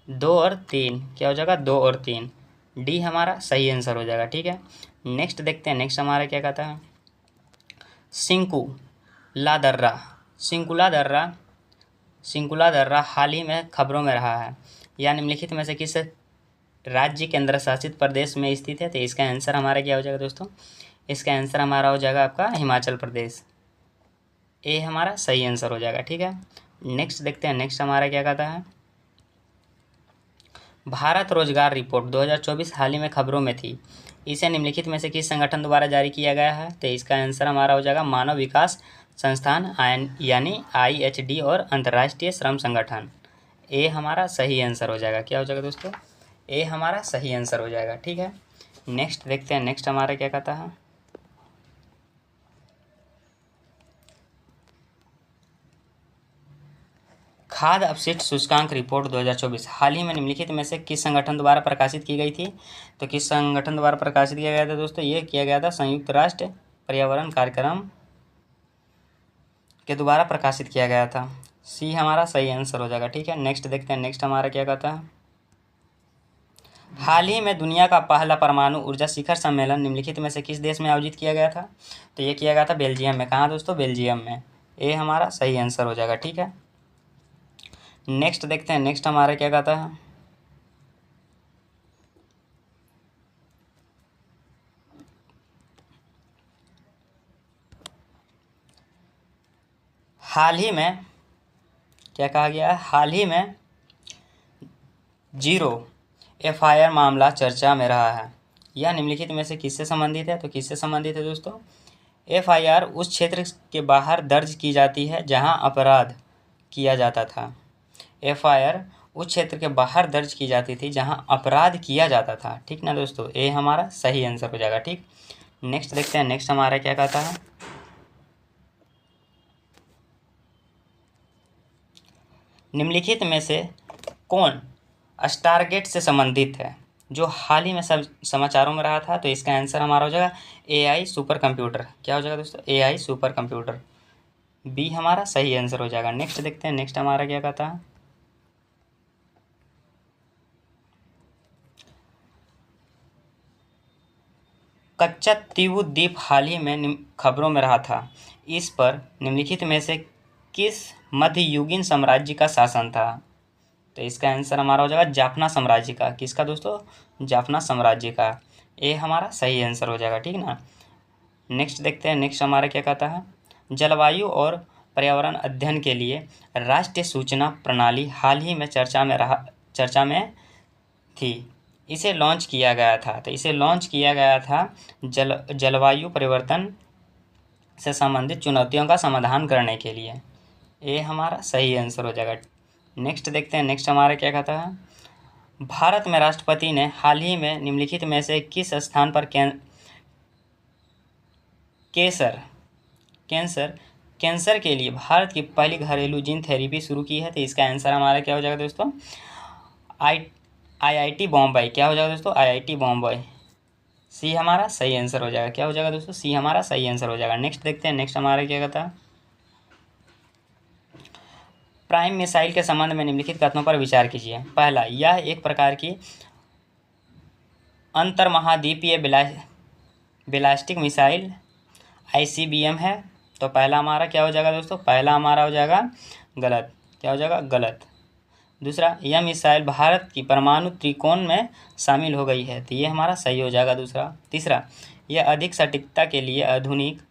2 और 3, क्या हो जाएगा 2 और 3, डी हमारा सही आंसर हो जाएगा। ठीक है, नेक्स्ट देखते हैं, नेक्स्ट हमारा क्या कहता है, सिंकुला दर्रा हाल ही में खबरों में रहा है, या निम्नलिखित में से किस राज्य केंद्र शासित प्रदेश में स्थित है, तो इसका आंसर हमारा क्या हो जाएगा दोस्तों, इसका आंसर हमारा हो जाएगा आपका हिमाचल प्रदेश, ए हमारा सही आंसर हो जाएगा। ठीक है, नेक्स्ट देखते हैं, नेक्स्ट हमारा क्या कहता है, भारत रोजगार रिपोर्ट 2024 हाल ही में खबरों में थी, इसे निम्नलिखित में से किस संगठन द्वारा जारी किया गया है, तो इसका आंसर हमारा हो जाएगा मानव विकास संस्थान यानी IHD और अंतर्राष्ट्रीय श्रम संगठन, ए हमारा सही आंसर हो जाएगा। क्या हो जाएगा दोस्तों, ए हमारा सही आंसर हो जाएगा। ठीक है, नेक्स्ट देखते हैं, नेक्स्ट हमारा क्या कहता है, खाद्य अपशिष्ट सूचकांक रिपोर्ट 2024 हाल ही में निम्नलिखित में से किस संगठन द्वारा प्रकाशित की गई थी, तो किस संगठन द्वारा प्रकाशित किया गया था दोस्तों, ये किया गया था संयुक्त राष्ट्र पर्यावरण कार्यक्रम के द्वारा प्रकाशित किया गया था, सी हमारा सही आंसर हो जाएगा। ठीक है, नेक्स्ट देखते हैं, नेक्स्ट हमारा क्या कहता है, हाल ही में दुनिया का पहला परमाणु ऊर्जा शिखर सम्मेलन निम्नलिखित में से किस देश में आयोजित किया गया था, तो ये किया गया था बेल्जियम में। कहाँ दोस्तों, बेल्जियम में, ए हमारा सही आंसर हो जाएगा। ठीक है, नेक्स्ट देखते हैं, नेक्स्ट हमारा क्या कहता है, हाल ही में क्या कहा गया है, हाल ही में 0 FIR मामला चर्चा में रहा है, यह निम्नलिखित में से किससे संबंधित है, तो किससे संबंधित है दोस्तों, FIR उस क्षेत्र के बाहर दर्ज की जाती है जहां अपराध किया जाता था, FIR उस क्षेत्र के बाहर दर्ज की जाती थी जहां अपराध किया जाता था। ठीक ना दोस्तों, ए हमारा सही आंसर हो जाएगा। ठीक, नेक्स्ट देखते हैं, नेक्स्ट हमारा क्या कहता है, निम्नलिखित में से कौन स्टारगेट से संबंधित है जो हाल ही में सब समाचारों में रहा था, तो इसका आंसर हमारा हो जाएगा AI सुपर कंप्यूटर। क्या हो जाएगा दोस्तों, AI सुपर कंप्यूटर, बी हमारा सही आंसर हो जाएगा। नेक्स्ट देखते हैं, नेक्स्ट हमारा क्या कहता है, कच्चा तीवु द्वीप हाल ही में खबरों में रहा था, इस पर निम्नलिखित में से किस मध्ययुगीन साम्राज्य का शासन था, तो इसका आंसर हमारा हो जाएगा जाफना साम्राज्य का। किसका दोस्तों, जाफना साम्राज्य का, ए हमारा सही आंसर हो जाएगा। ठीक ना, नेक्स्ट देखते हैं, नेक्स्ट हमारा क्या कहता है, जलवायु और पर्यावरण अध्ययन के लिए राष्ट्रीय सूचना प्रणाली हाल ही में चर्चा में थी, इसे लॉन्च किया गया था, तो इसे लॉन्च किया गया था जलवायु परिवर्तन से संबंधित चुनौतियों का समाधान करने के लिए, ए हमारा सही आंसर हो जाएगा। नेक्स्ट देखते हैं, नेक्स्ट हमारा क्या कहता है, भारत में राष्ट्रपति ने हाल ही में निम्नलिखित में से किस स्थान पर कैंसर के लिए भारत की पहली घरेलू जीन थेरेपी शुरू की है, तो इसका आंसर हमारा क्या हो जाएगा दोस्तों, IIT बॉम्बे। क्या हो जाएगा दोस्तों, IIT बॉम्बे, सी हमारा सही आंसर हो जाएगा। क्या हो जाएगा दोस्तों, सी हमारा सही आंसर हो जाएगा। नेक्स्ट देखते हैं, नेक्स्ट हमारा क्या कहता है, प्राइम मिसाइल के संबंध में निम्नलिखित कथनों पर विचार कीजिए। पहला, यह एक प्रकार की अंतर्महाद्वीपीय बैलिस्टिक मिसाइल ICBM है, तो पहला हमारा क्या हो जाएगा दोस्तों, पहला हमारा हो जाएगा गलत। क्या हो जाएगा, गलत। दूसरा, यह मिसाइल भारत की परमाणु त्रिकोण में शामिल हो गई है, तो ये हमारा सही हो जाएगा दूसरा। तीसरा, यह अधिक सटीकता के लिए आधुनिक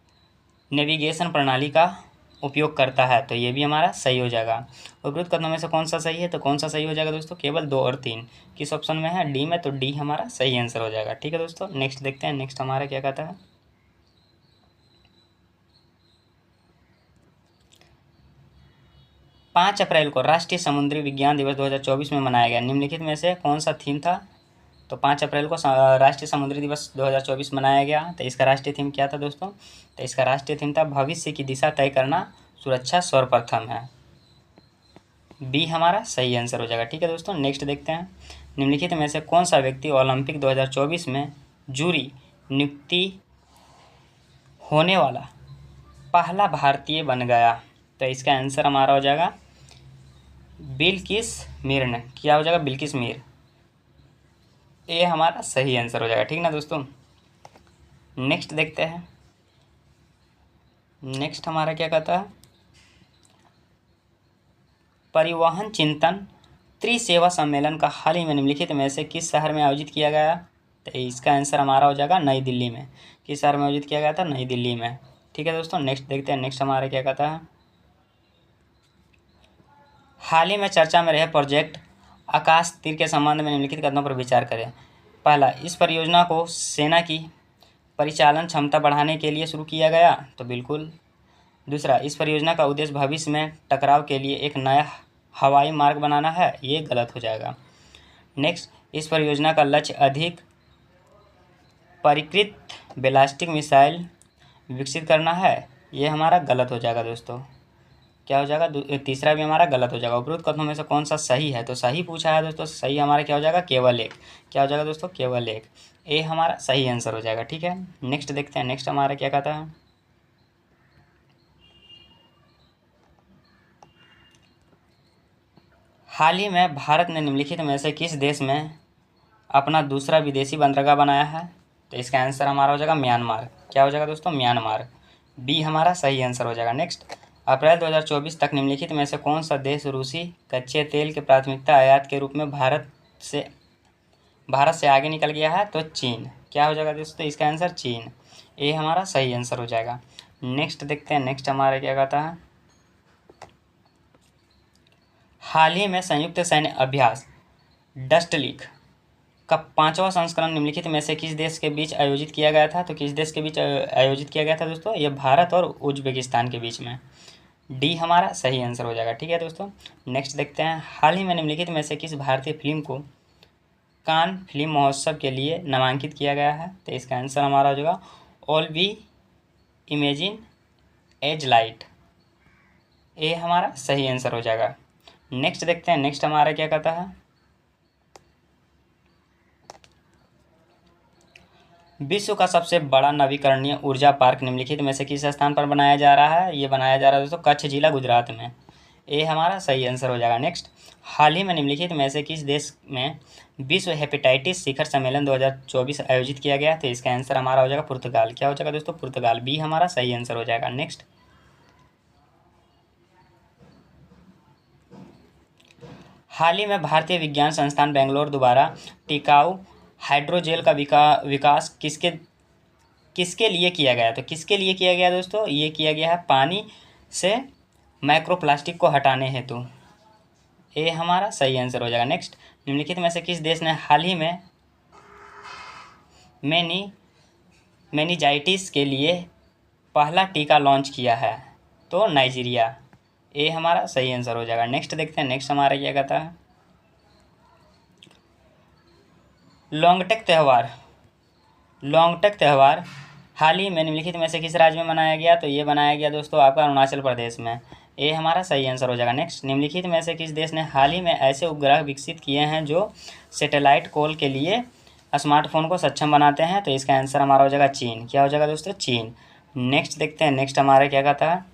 नेविगेशन प्रणाली का उपयोग करता है, तो ये भी हमारा सही हो जाएगा। उपयुक्त कथनों में से कौन सा सही है, तो कौन सा सही हो जाएगा दोस्तों, केवल 2 और 3 किस ऑप्शन में है, डी में, तो डी हमारा सही आंसर हो जाएगा। ठीक है दोस्तों, नेक्स्ट देखते हैं, नेक्स्ट हमारा क्या कहता है, 5 अप्रैल को राष्ट्रीय समुद्री विज्ञान दिवस 2024 में मनाया गया, निम्नलिखित में से कौन सा थीम था, तो 5 अप्रैल को राष्ट्रीय समुद्री दिवस 2024 मनाया गया, तो इसका राष्ट्रीय थीम क्या था दोस्तों, तो इसका राष्ट्रीय थीम था भविष्य की दिशा तय करना सुरक्षा सर्वप्रथम है। बी हमारा सही आंसर हो जाएगा। ठीक है दोस्तों, नेक्स्ट देखते हैं। निम्नलिखित में से कौन सा व्यक्ति ओलंपिक 2024 में जूरी नियुक्ति होने वाला पहला भारतीय बन गया? तो इसका आंसर हमारा हो जाएगा बिल्किस मीर ने। क्या हो जाएगा? बिल्किस मीर। ये हमारा सही आंसर हो जाएगा। ठीक ना दोस्तों, नेक्स्ट देखते हैं। नेक्स्ट हमारा क्या कहता है, परिवहन चिंतन त्रिसेवा सम्मेलन का हाल ही में निम्नलिखित में से किस शहर में आयोजित किया गया? तो इसका आंसर हमारा हो जाएगा नई दिल्ली में। किस शहर में आयोजित किया गया था? नई दिल्ली में। ठीक है दोस्तों, नेक्स्ट देखते हैं। नेक्स्ट हमारा क्या कहता है, हाल ही में चर्चा में रहे प्रोजेक्ट आकाश तीर के संबंध में निम्नलिखित कदमों पर विचार करें। पहला, इस परियोजना को सेना की परिचालन क्षमता बढ़ाने के लिए शुरू किया गया, तो बिल्कुल। दूसरा, इस परियोजना का उद्देश्य भविष्य में टकराव के लिए एक नया हवाई मार्ग बनाना है, ये गलत हो जाएगा। नेक्स्ट, इस परियोजना का लक्ष्य अधिक परिष्कृत बैलिस्टिक मिसाइल विकसित करना है, ये हमारा गलत हो जाएगा दोस्तों। क्या हो जाएगा? तीसरा भी हमारा गलत हो जाएगा। उपरोक्त कथनों में से कौन सा सही है? तो सही पूछा है दोस्तों, सही हमारा क्या हो जाएगा? केवल एक। क्या हो जाएगा दोस्तों? केवल एक। ये हमारा सही आंसर हो जाएगा। ठीक है, नेक्स्ट देखते हैं। नेक्स्ट हमारा क्या कहता है, हाल ही में भारत ने निम्नलिखित में से किस देश में अपना दूसरा विदेशी बंदरगाह बनाया है? तो इसका आंसर हमारा हो जाएगा म्यांमार। क्या हो जाएगा दोस्तों? म्यांमार। बी हमारा सही आंसर हो जाएगा। नेक्स्ट, अप्रैल 2024 तक निम्नलिखित में से कौन सा देश रूसी कच्चे तेल के प्राथमिकता आयात के रूप में भारत से आगे निकल गया है? तो चीन। क्या हो जाएगा दोस्तों? इसका आंसर चीन। ये हमारा सही आंसर हो जाएगा। नेक्स्ट देखते हैं। नेक्स्ट हमारा क्या कहता है, हाल ही में संयुक्त सैन्य अभ्यास डस्टलिक का 5वां संस्करण निम्नलिखित में से किस देश के बीच आयोजित किया गया था? तो किस देश के बीच आयोजित किया गया था दोस्तों? ये भारत और उज्बेकिस्तान के बीच में। डी हमारा सही आंसर हो जाएगा। ठीक है दोस्तों, नेक्स्ट देखते हैं। हाल ही में निम्नलिखित में से किस भारतीय फिल्म को कान फिल्म महोत्सव के लिए नामांकित किया गया है? तो इसका आंसर हमारा हो जाएगा all we imagine as light. ये हमारा सही आंसर हो जाएगा। नेक्स्ट देखते हैं। नेक्स्ट हमारा क्या कहता है, विश्व का सबसे बड़ा नवीकरणीय ऊर्जा पार्क निम्नलिखित में से किस स्थान पर बनाया जा रहा है? ये बनाया जा रहा है दोस्तों कच्छ जिला गुजरात में। ये हमारा सही आंसर हो जाएगा। नेक्स्ट, हाल ही में निम्नलिखित में से किस देश में विश्व हेपेटाइटिस शिखर सम्मेलन 2024 आयोजित किया गया? तो इसका आंसर हमारा हो जाएगा पुर्तगाल। क्या हो जाएगा दोस्तों? पुर्तगाल। बी हमारा सही आंसर हो जाएगा। नेक्स्ट, हाल ही में भारतीय विज्ञान संस्थान बेंगलोर द्वारा टिकाऊ हाइड्रोजेल का विकास किसके लिए किया गया? तो किसके लिए किया गया दोस्तों? ये किया गया है पानी से माइक्रोप्लास्टिक को हटाने हेतु। ये हमारा सही आंसर हो जाएगा। नेक्स्ट, निम्नलिखित में से किस देश ने हाल ही में मेनिंजाइटिस के लिए पहला टीका लॉन्च किया है? तो नाइजीरिया। ये हमारा सही आंसर हो जाएगा। नेक्स्ट देखते हैं। नेक्स्ट हमारा क्या कहता है, लॉन्गटेक त्यौहार हाल ही में निम्नलिखित में से किस राज्य में मनाया गया? तो ये बनाया गया दोस्तों आपका अरुणाचल प्रदेश में। ये हमारा सही आंसर हो जाएगा। नेक्स्ट, निम्नलिखित में से किस देश ने हाल ही में ऐसे उपग्रह विकसित किए हैं जो सैटेलाइट कॉल के लिए स्मार्टफोन को सक्षम बनाते हैं? तो इसका आंसर हमारा हो जाएगा चीन। क्या हो जाएगा दोस्तों? चीन। नेक्स्ट देखते हैं। नेक्स्ट हमारा क्या कहता है,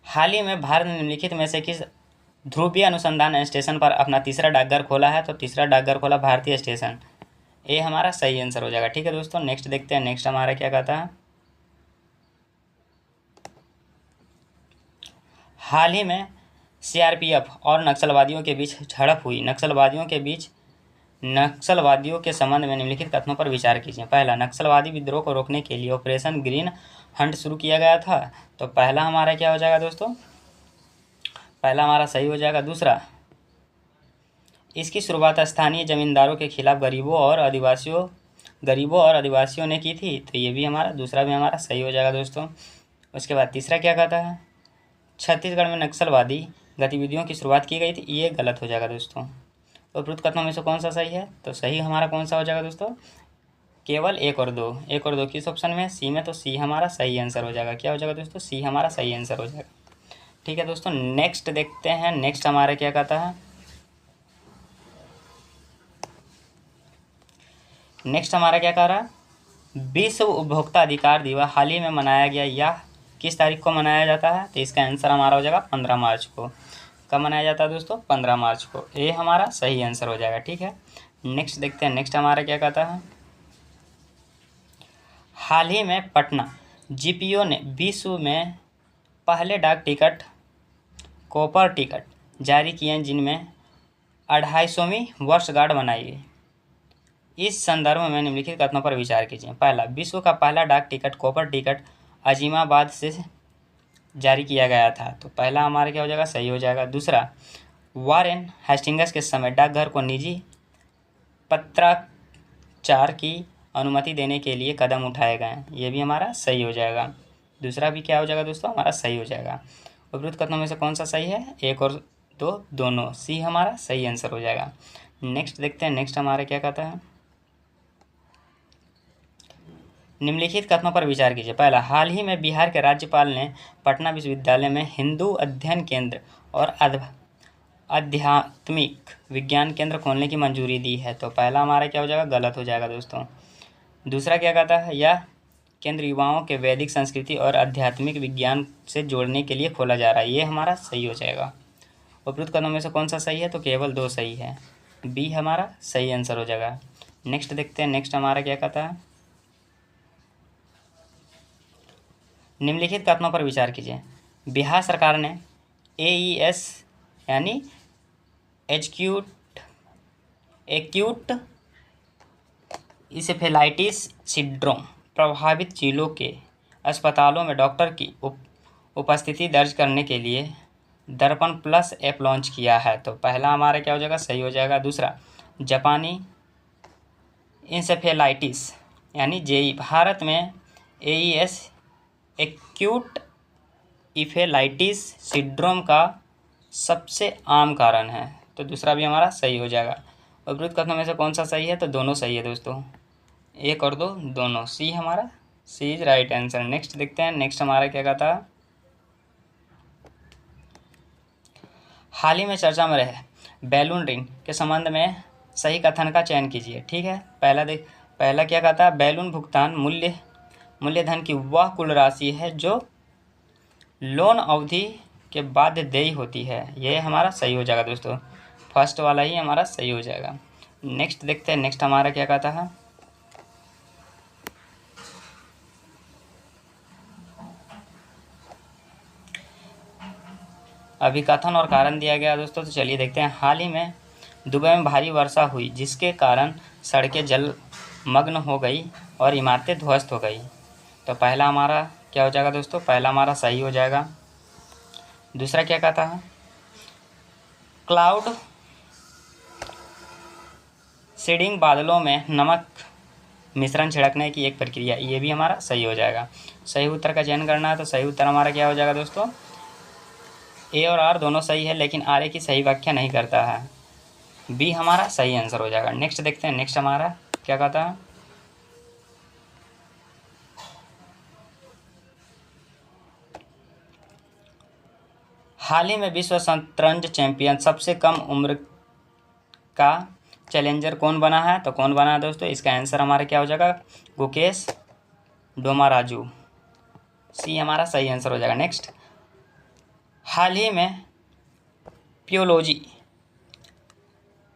हाल ही में भारत ने निम्नलिखित में से किस ध्रुवीय अनुसंधान स्टेशन पर अपना तीसरा डाकघर खोला है? तो तीसरा डाकघर खोला भारतीय स्टेशन। ये हमारा सही आंसर हो जाएगा। ठीक है दोस्तों, नेक्स्ट देखते हैं। नेक्स्ट हमारा क्या कहता है, हाल ही में सीआरपीएफ और नक्सलवादियों के बीच झड़प हुई। नक्सलवादियों के संबंध में निम्नलिखित कथनों पर विचार कीजिए। पहला, नक्सलवादी विद्रोह को रोकने के लिए ऑपरेशन ग्रीन हंट शुरू किया गया था। तो पहला हमारा क्या हो जाएगा दोस्तों? पहला हमारा सही हो जाएगा। दूसरा, इसकी शुरुआत स्थानीय जमींदारों के खिलाफ गरीबों और आदिवासियों ने की थी। तो ये भी दूसरा भी हमारा सही हो जाएगा दोस्तों। उसके बाद तीसरा क्या कहता है, छत्तीसगढ़ में नक्सलवादी गतिविधियों की शुरुआत की गई थी। ये गलत हो जाएगा दोस्तों। तो उपरोक्त कथनों में से कौन सा सही है? तो सही हमारा कौन सा हो जाएगा दोस्तों? केवल एक और दो किस ऑप्शन में, सी में, तो सी हमारा सही आंसर हो जाएगा। क्या हो जाएगा दोस्तों, सी हमारा सही आंसर हो जाएगा। ठीक है दोस्तों, नेक्स्ट देखते हैं। नेक्स्ट हमारा क्या कहता है, नेक्स्ट हमारा क्या कह रहा है, विश्व उपभोक्ता अधिकार दिवस हाल ही में मनाया गया, यह किस तारीख को मनाया जाता है, तो इसका आंसर हमारा हो जाएगा 15 मार्च को। कब मनाया जाता है दोस्तों, 15 मार्च को। ये हमारा सही आंसर हो जाएगा। ठीक है, नेक्स्ट देखते हैं। नेक्स्ट हमारा क्या कहता है, हाल ही में पटना जीपीओ ने विश्व में पहले डाक टिकट कॉपर टिकट जारी किए हैं, जिनमें 250वीं वर्षगांठ मनाई गई। इस संदर्भ में निम्नलिखित कथनों पर विचार कीजिए। पहला, विश्व का पहला डाक टिकट कॉपर टिकट अजीमाबाद से जारी किया गया था, तो पहला हमारा क्या हो जाएगा, सही हो जाएगा। दूसरा, वारेन हेस्टिंग्स के समय डाकघर को निजी पत्राचार की अनुमति देने के लिए कदम उठाए गए, ये भी हमारा सही हो जाएगा। दूसरा भी क्या हो जाएगा दोस्तों, हमारा सही हो जाएगा। उपरोक्त कथनों में से कौन सा सही है, एक और दो दोनों, सी हमारा सही आंसर हो जाएगा। नेक्स्ट देखते हैं। नेक्स्ट हमारा क्या कहता है, निम्नलिखित कथनों पर विचार कीजिए। पहला, हाल ही में बिहार के राज्यपाल ने पटना विश्वविद्यालय में हिंदू अध्ययन केंद्र और आध्यात्मिक विज्ञान केंद्र खोलने की मंजूरी दी है, तो पहला हमारा क्या हो जाएगा, गलत हो जाएगा दोस्तों। दूसरा क्या कहता है, यह केंद्र युवाओं के वैदिक संस्कृति और आध्यात्मिक विज्ञान से जोड़ने के लिए खोला जा रहा है, ये हमारा सही हो जाएगा। उपरोक्त कथनों में से कौन सा सही है, तो केवल दो सही है, बी हमारा सही आंसर हो जाएगा। नेक्स्ट देखते हैं। नेक्स्ट हमारा क्या कहता है, निम्नलिखित कथनों पर विचार कीजिए। बिहार सरकार ने AES यानी एक्यूट इंसेफेलाइटिस सिंड्रोम प्रभावित जिलों के अस्पतालों में डॉक्टर की उपस्थिति दर्ज करने के लिए दर्पण प्लस ऐप लॉन्च किया है, तो पहला हमारा क्या हो जाएगा, सही हो जाएगा। दूसरा, जापानी इंसेफेलाइटिस यानी जेई भारत में AES एक्यूट इंसेफेलाइटिस सिंड्रोम का सबसे आम कारण है, तो दूसरा भी हमारा सही हो जाएगा। उपरोक्त कथनों में से कौन सा सही है, तो दोनों सही है दोस्तों, एक और दो दोनों, सी हमारा सी इज राइट आंसर। नेक्स्ट देखते हैं। नेक्स्ट हमारा क्या कहता है, हाल ही में चर्चा में रहे बैलून रिंग के संबंध में सही कथन का चयन कीजिए। ठीक है, पहला क्या कहता है, बैलून भुगतान मूल्यधन की वह कुल राशि है जो लोन अवधि के बाद देय होती है, ये हमारा सही हो जाएगा दोस्तों, फर्स्ट वाला ही हमारा सही हो जाएगा। नेक्स्ट देखते हैं। नेक्स्ट हमारा क्या कहता है, अभी कथन और कारण दिया गया दोस्तों, तो चलिए देखते हैं। हाल ही में दुबई में भारी वर्षा हुई, जिसके कारण सड़कें जलमग्न हो गई और इमारतें ध्वस्त हो गई, तो पहला हमारा क्या हो जाएगा दोस्तों, पहला हमारा सही हो जाएगा। दूसरा क्या कहता है, क्लाउड सीडिंग बादलों में नमक मिश्रण छिड़कने की एक प्रक्रिया, ये भी हमारा सही हो जाएगा। सही उत्तर का चयन करना है, तो सही उत्तर हमारा क्या हो जाएगा दोस्तों, ए और आर दोनों सही है, लेकिन आर ए की सही व्याख्या नहीं करता है, बी हमारा सही आंसर हो जाएगा। नेक्स्ट देखते हैं। नेक्स्ट हमारा क्या कहता है, हाल ही में विश्व शतरंज चैंपियन सबसे कम उम्र का चैलेंजर कौन बना है, तो कौन बना है दोस्तों, इसका आंसर हमारा क्या हो जाएगा, गुकेश डोमाराजू, सी हमारा सही आंसर हो जाएगा। नेक्स्ट, हाल ही में पियोलॉजी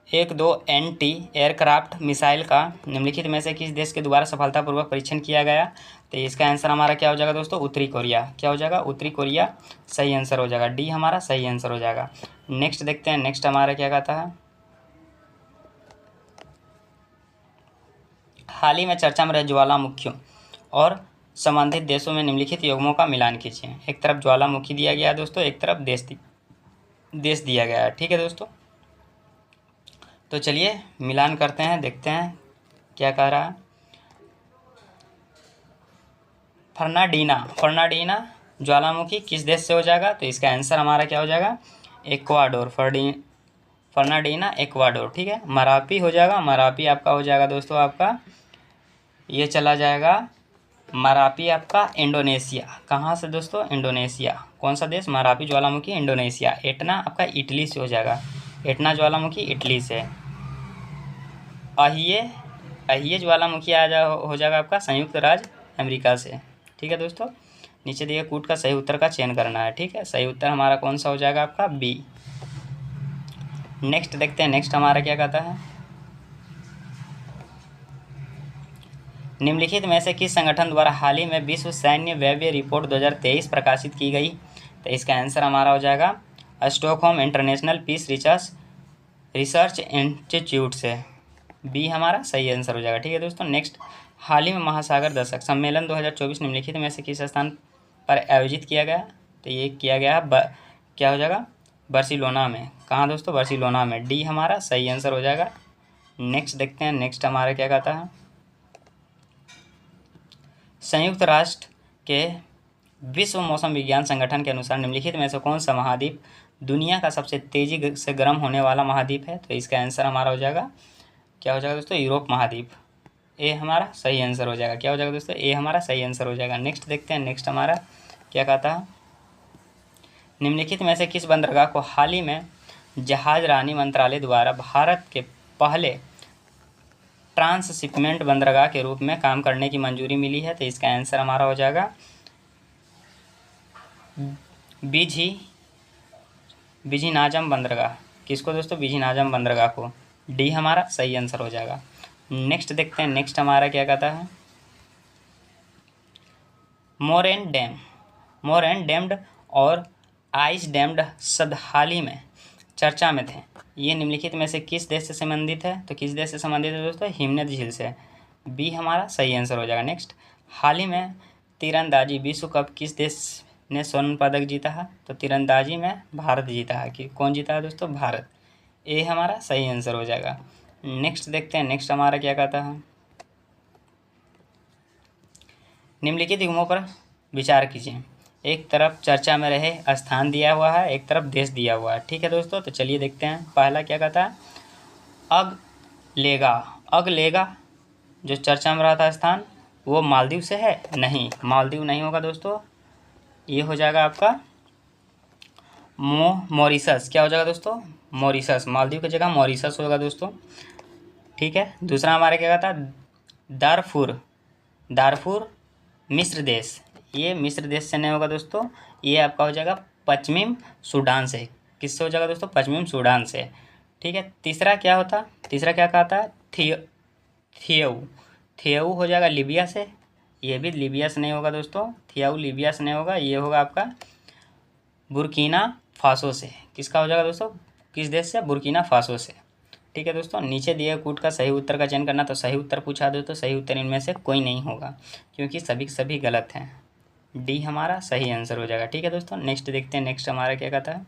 1-2 एंटी एयरक्राफ्ट मिसाइल का निम्नलिखित में से किस देश के द्वारा सफलतापूर्वक परीक्षण किया गया, तो इसका आंसर हमारा क्या हो जाएगा दोस्तों, उत्तरी कोरिया, क्या हो जाएगा, उत्तरी कोरिया सही आंसर हो जाएगा, डी हमारा सही आंसर हो जाएगा। नेक्स्ट देखते हैं। नेक्स्ट हमारा क्या कहता है, हाल ही में चर्चा में रहे ज्वालामुखियों और संबंधित देशों में निम्नलिखित युग्मों का मिलान कीजिए। एक तरफ ज्वालामुखी दिया गया है दोस्तों, एक तरफ देश दिया गया है। ठीक है दोस्तों, तो चलिए मिलान करते हैं, देखते हैं क्या कह रहा है। फर्नाडीना ज्वालामुखी किस देश से हो जाएगा, तो इसका आंसर हमारा क्या हो जाएगा, इक्वाडोर, फर्नाडीना इक्वाडोर। ठीक है, मरापी हो जाएगा, मरापी आपका हो जाएगा दोस्तों आपका ये चला जाएगा मरापी आपका इंडोनेशिया। कहाँ से दोस्तों? इंडोनेशिया। कौन सा देश? मरापी ज्वालामुखी इंडोनेशिया। एटना आपका इटली से हो जाएगा, एटना ज्वालामुखी इटली से। अहिये अहिये ज्वालामुखी हो जाएगा आपका संयुक्त राज्य अमेरिका से। ठीक है दोस्तों, नीचे दिए कूट का सही उत्तर का चयन करना है। ठीक है, सही उत्तर हमारा कौन सा हो जाएगा आपका? बी। नेक्स्ट देखते हैं, नेक्स्ट हमारा क्या कहता है, निम्नलिखित में से किस संगठन द्वारा हाल ही में विश्व सैन्य व्यय रिपोर्ट 2023 प्रकाशित की गई? तो इसका आंसर हमारा हो जाएगा Stockholm international peace research institute से। बी हमारा सही आंसर हो जाएगा। ठीक है दोस्तों, नेक्स्ट, हाल ही में महासागर दशक सम्मेलन 2024 निम्नलिखित में से किस स्थान पर आयोजित किया गया? तो ये किया गया क्या हो जाएगा? बार्सिलोना में। कहाँ दोस्तों? बार्सिलोना में। डी हमारा सही आंसर हो जाएगा। नेक्स्ट देखते हैं, नेक्स्ट हमारा क्या कहता है, संयुक्त राष्ट्र के विश्व मौसम विज्ञान संगठन के अनुसार निम्नलिखित में से कौन सा महाद्वीप दुनिया का सबसे तेजी से गर्म होने वाला महाद्वीप है? तो इसका आंसर हमारा हो जाएगा क्या हो जाएगा दोस्तों? यूरोप महाद्वीप। ए हमारा सही आंसर हो जाएगा। क्या हो जाएगा दोस्तों? ए हमारा सही आंसर हो जाएगा। नेक्स्ट देखते हैं, नेक्स्ट हमारा क्या कहता है, निम्नलिखित में से किस बंदरगाह को हाल ही में जहाज रानी मंत्रालय द्वारा भारत के पहले ट्रांसशिपमेंट बंदरगाह के रूप में काम करने की मंजूरी मिली है? तो इसका आंसर हमारा हो जाएगा बिझीनाजम बंदरगाह। किसको दोस्तों? बिझीनाजम बंदरगाह को। डी हमारा सही आंसर हो जाएगा। नेक्स्ट देखते हैं, नेक्स्ट हमारा क्या कहता है, मोरेन डैम्ड और आइस डैम्ड शब्द हाल ही में चर्चा में थे। ये निम्नलिखित में से किस देश से संबंधित है? तो किस देश से संबंधित है दोस्तों? हिमनद झील से। बी हमारा सही आंसर हो जाएगा। नेक्स्ट, हाल ही में तीरंदाजी विश्व कप किस देश ने स्वर्ण पदक जीता है? तो तीरंदाजी में भारत जीता है। कि कौन जीता है दोस्तों? भारत। ए हमारा सही आंसर हो जाएगा। नेक्स्ट देखते हैं, नेक्स्ट हमारा क्या कहता है, निम्नलिखित युग्मों पर विचार कीजिए। एक तरफ चर्चा में रहे स्थान दिया हुआ है, एक तरफ देश दिया हुआ है। ठीक है दोस्तों, तो चलिए देखते हैं। पहला क्या कहता है, अगलेगा जो चर्चा में रहा था स्थान, वो मालदीव से है? नहीं, मालदीव नहीं होगा दोस्तों, ये हो जाएगा आपका मॉरिशस। क्या हो जाएगा दोस्तों? मॉरिशस। मालदीव की जगह मॉरिशस होगा दोस्तों। ठीक है, दूसरा हमारा क्या कहता है, दारफुर मिस्र देश। ये मिस्र देश से नहीं होगा दोस्तों, ये आपका हो जाएगा पश्चिमी सूडान से। किससे हो जाएगा दोस्तों? पश्चिमी सूडान से। ठीक है, तीसरा क्या कहता है, थियऊ हो जाएगा लीबिया से। ये भी लीबिया से नहीं होगा दोस्तों, थियाऊ लीबिया से नहीं होगा, ये होगा आपका बुर्किना फासो से। किसका हो जाएगा दोस्तों? किस देश से? बुर्किना फासो से। ठीक है दोस्तों, नीचे दिए कूट का सही उत्तर का चयन करना। तो सही उत्तर पूछा दो तो सही उत्तर इनमें से कोई नहीं होगा, क्योंकि सभी गलत हैं। डी हमारा सही आंसर हो जाएगा। ठीक है दोस्तों, नेक्स्ट देखते हैं, नेक्स्ट हमारा क्या कहता है,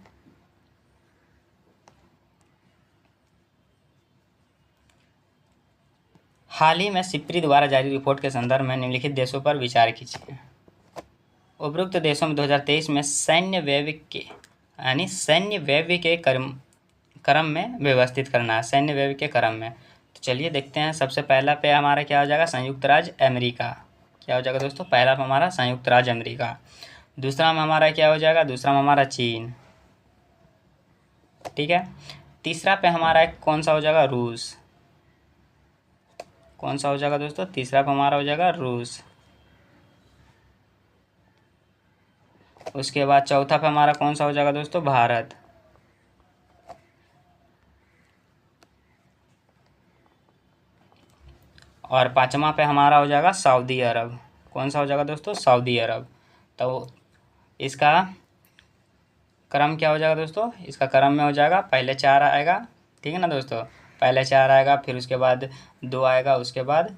हाल ही में सिप्री द्वारा जारी रिपोर्ट के संदर्भ में निम्नलिखित देशों पर विचार कीजिए। उपरोक्त देशों में 2023 में सैन्य व्यय के क्रम में व्यवस्थित करना है। सैन्य व्यय के क्रम में, तो चलिए देखते हैं। सबसे पहला पे हमारा क्या हो जाएगा, संयुक्त राज्य अमेरिका। क्या हो जाएगा दोस्तों? पहला पे हमारा संयुक्त राज्य अमेरिका। दूसरा में हमारा क्या हो जाएगा, दूसरा में हमारा चीन। ठीक है, तीसरा पे हमारा कौन सा हो जाएगा, रूस। कौन सा हो जाएगा दोस्तों? तीसरा पे हमारा हो जाएगा रूस। उसके बाद चौथा पे हमारा कौन सा हो जाएगा दोस्तों, भारत। और पांचवा पे हमारा हो जाएगा सऊदी अरब। कौन सा हो जाएगा दोस्तों? सऊदी अरब। तो इसका क्रम क्या हो जाएगा दोस्तों? इसका क्रम में हो जाएगा, पहले 4 आएगा, ठीक है ना दोस्तों, पहले 4 आएगा, फिर उसके बाद 2 आएगा, उसके बाद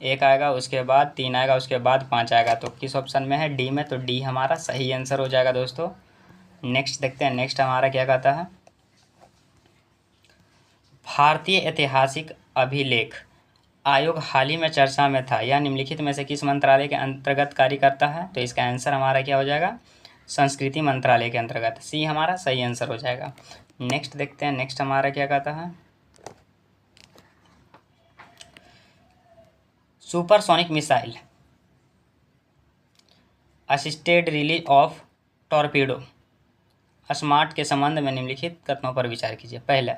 1 आएगा, उसके बाद 3 आएगा, उसके बाद 5 आएगा। तो किस ऑप्शन में है? डी में। तो डी हमारा सही आंसर हो जाएगा दोस्तों। नेक्स्ट देखते हैं, नेक्स्ट हमारा क्या कहता है, भारतीय ऐतिहासिक अभिलेख आयोग हाल ही में चर्चा में था। यह निम्नलिखित में से किस मंत्रालय के अंतर्गत कार्य करता है? तो इसका आंसर हमारा क्या हो जाएगा, संस्कृति मंत्रालय के अंतर्गत। सी हमारा सही आंसर हो जाएगा। नेक्स्ट देखते हैं, नेक्स्ट हमारा क्या कहता है, supersonic missile, assisted release of torpedo, smart के संबंध में निम्नलिखित कथनों पर विचार कीजिए। पहला,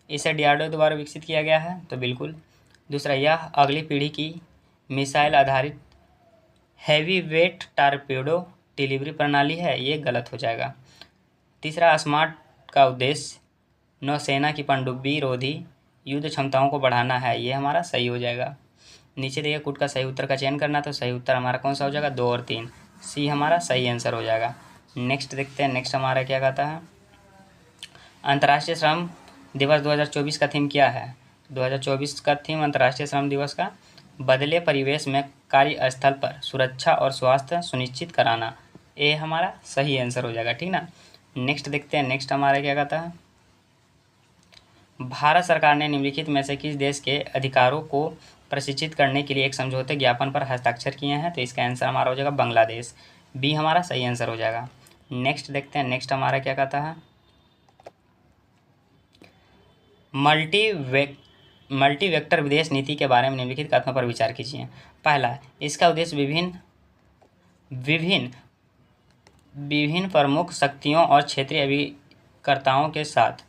इसे डीआरडीओ द्वारा विकसित किया गया है, तो बिल्कुल। दूसरा, यह अगली पीढ़ी की मिसाइल आधारित हैवी वेट टॉर्पीडो डिलीवरी प्रणाली है, ये गलत हो जाएगा। तीसरा, स्मार्ट का उद्देश्य नौसेना की पनडुब्बी रोधी युद्ध क्षमताओं को बढ़ाना है, ये हमारा सही हो जाएगा। नीचे देखिए कूट का सही उत्तर का चयन करना, तो सही उत्तर हमारा कौन सा हो जाएगा? 2 और 3, सी हमारा सही आंसर हो जाएगा। नेक्स्ट देखते हैं, नेक्स्ट हमारा क्या कहता है। अंतर्राष्ट्रीय श्रम दिवस 2024 का थीम क्या है? 2024 का थीम अंतर्राष्ट्रीय श्रम दिवस का बदले परिवेश में कार्यस्थल पर सुरक्षा और स्वास्थ्य सुनिश्चित कराना, ये हमारा सही आंसर हो जाएगा, ठीक ना। नेक्स्ट देखते हैं, नेक्स्ट हमारा क्या कहता है। भारत सरकार ने निम्नलिखित में से किस देश के अधिकारों को प्रशिक्षित करने के लिए एक समझौते ज्ञापन पर हस्ताक्षर किए हैं? तो इसका आंसर हमारा हो जाएगा बांग्लादेश, बी हमारा सही आंसर हो जाएगा। नेक्स्ट देखते हैं, नेक्स्ट हमारा क्या कहता है। मल्टी वेक्टर विदेश नीति के बारे में निम्नलिखित कथनों पर विचार कीजिए। पहला, इसका उद्देश्य विभिन्न प्रमुख शक्तियों और क्षेत्रीय अभिकर्ताओं के साथ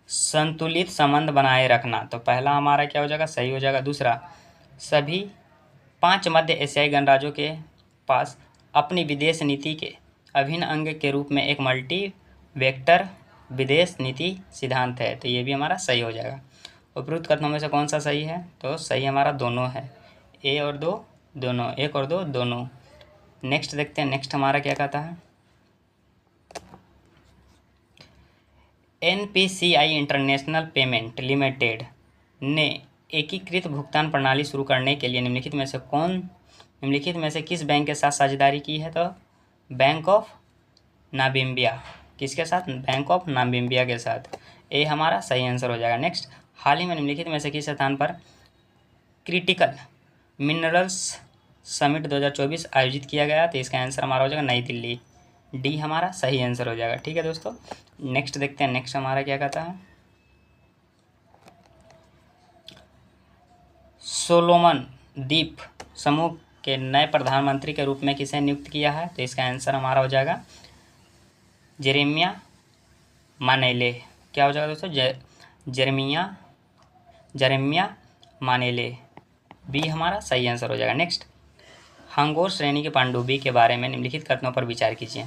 संतुलित संबंध बनाए रखना, तो पहला हमारा क्या हो जाएगा? सही हो जाएगा। दूसरा, सभी 5 मध्य एशियाई गणराज्यों के पास अपनी विदेश नीति के अभिन्न अंग के रूप में एक मल्टी वेक्टर विदेश नीति सिद्धांत है, तो ये भी हमारा सही हो जाएगा। उपरोक्त कथनों में से कौन सा सही है? तो सही हमारा दोनों है, ए और 2 दोनों, 1 और 2 दोनों। नेक्स्ट देखते हैं, नेक्स्ट हमारा क्या कहता है। NPCI इंटरनेशनल पेमेंट लिमिटेड ने एकीकृत भुगतान प्रणाली शुरू करने के लिए निम्नलिखित में से किस बैंक के साथ साझेदारी की है? तो बैंक ऑफ नामिबिया, किसके साथ? बैंक ऑफ नामिबिया के साथ, ये हमारा सही आंसर हो जाएगा। नेक्स्ट, हाल ही में निम्नलिखित में से किस स्थान पर क्रिटिकल मिनरल्स समिट 2024 आयोजित किया गया? तो इसका आंसर हमारा हो जाएगा नई दिल्ली, डी हमारा सही आंसर हो जाएगा, ठीक है दोस्तों। नेक्स्ट देखते हैं, नेक्स्ट हमारा क्या कहता है। सोलोमन द्वीप समूह के नए प्रधानमंत्री के रूप में किसे नियुक्त किया है? तो इसका आंसर हमारा हो जाएगा जेरेमिया मानेले, क्या हो जाएगा दोस्तों? जेरेमिया मानेले, बी हमारा सही आंसर हो जाएगा। नेक्स्ट, हंगोर श्रेणी की पनडुब्बी के बारे में निम्नलिखित कथनों पर विचार कीजिए,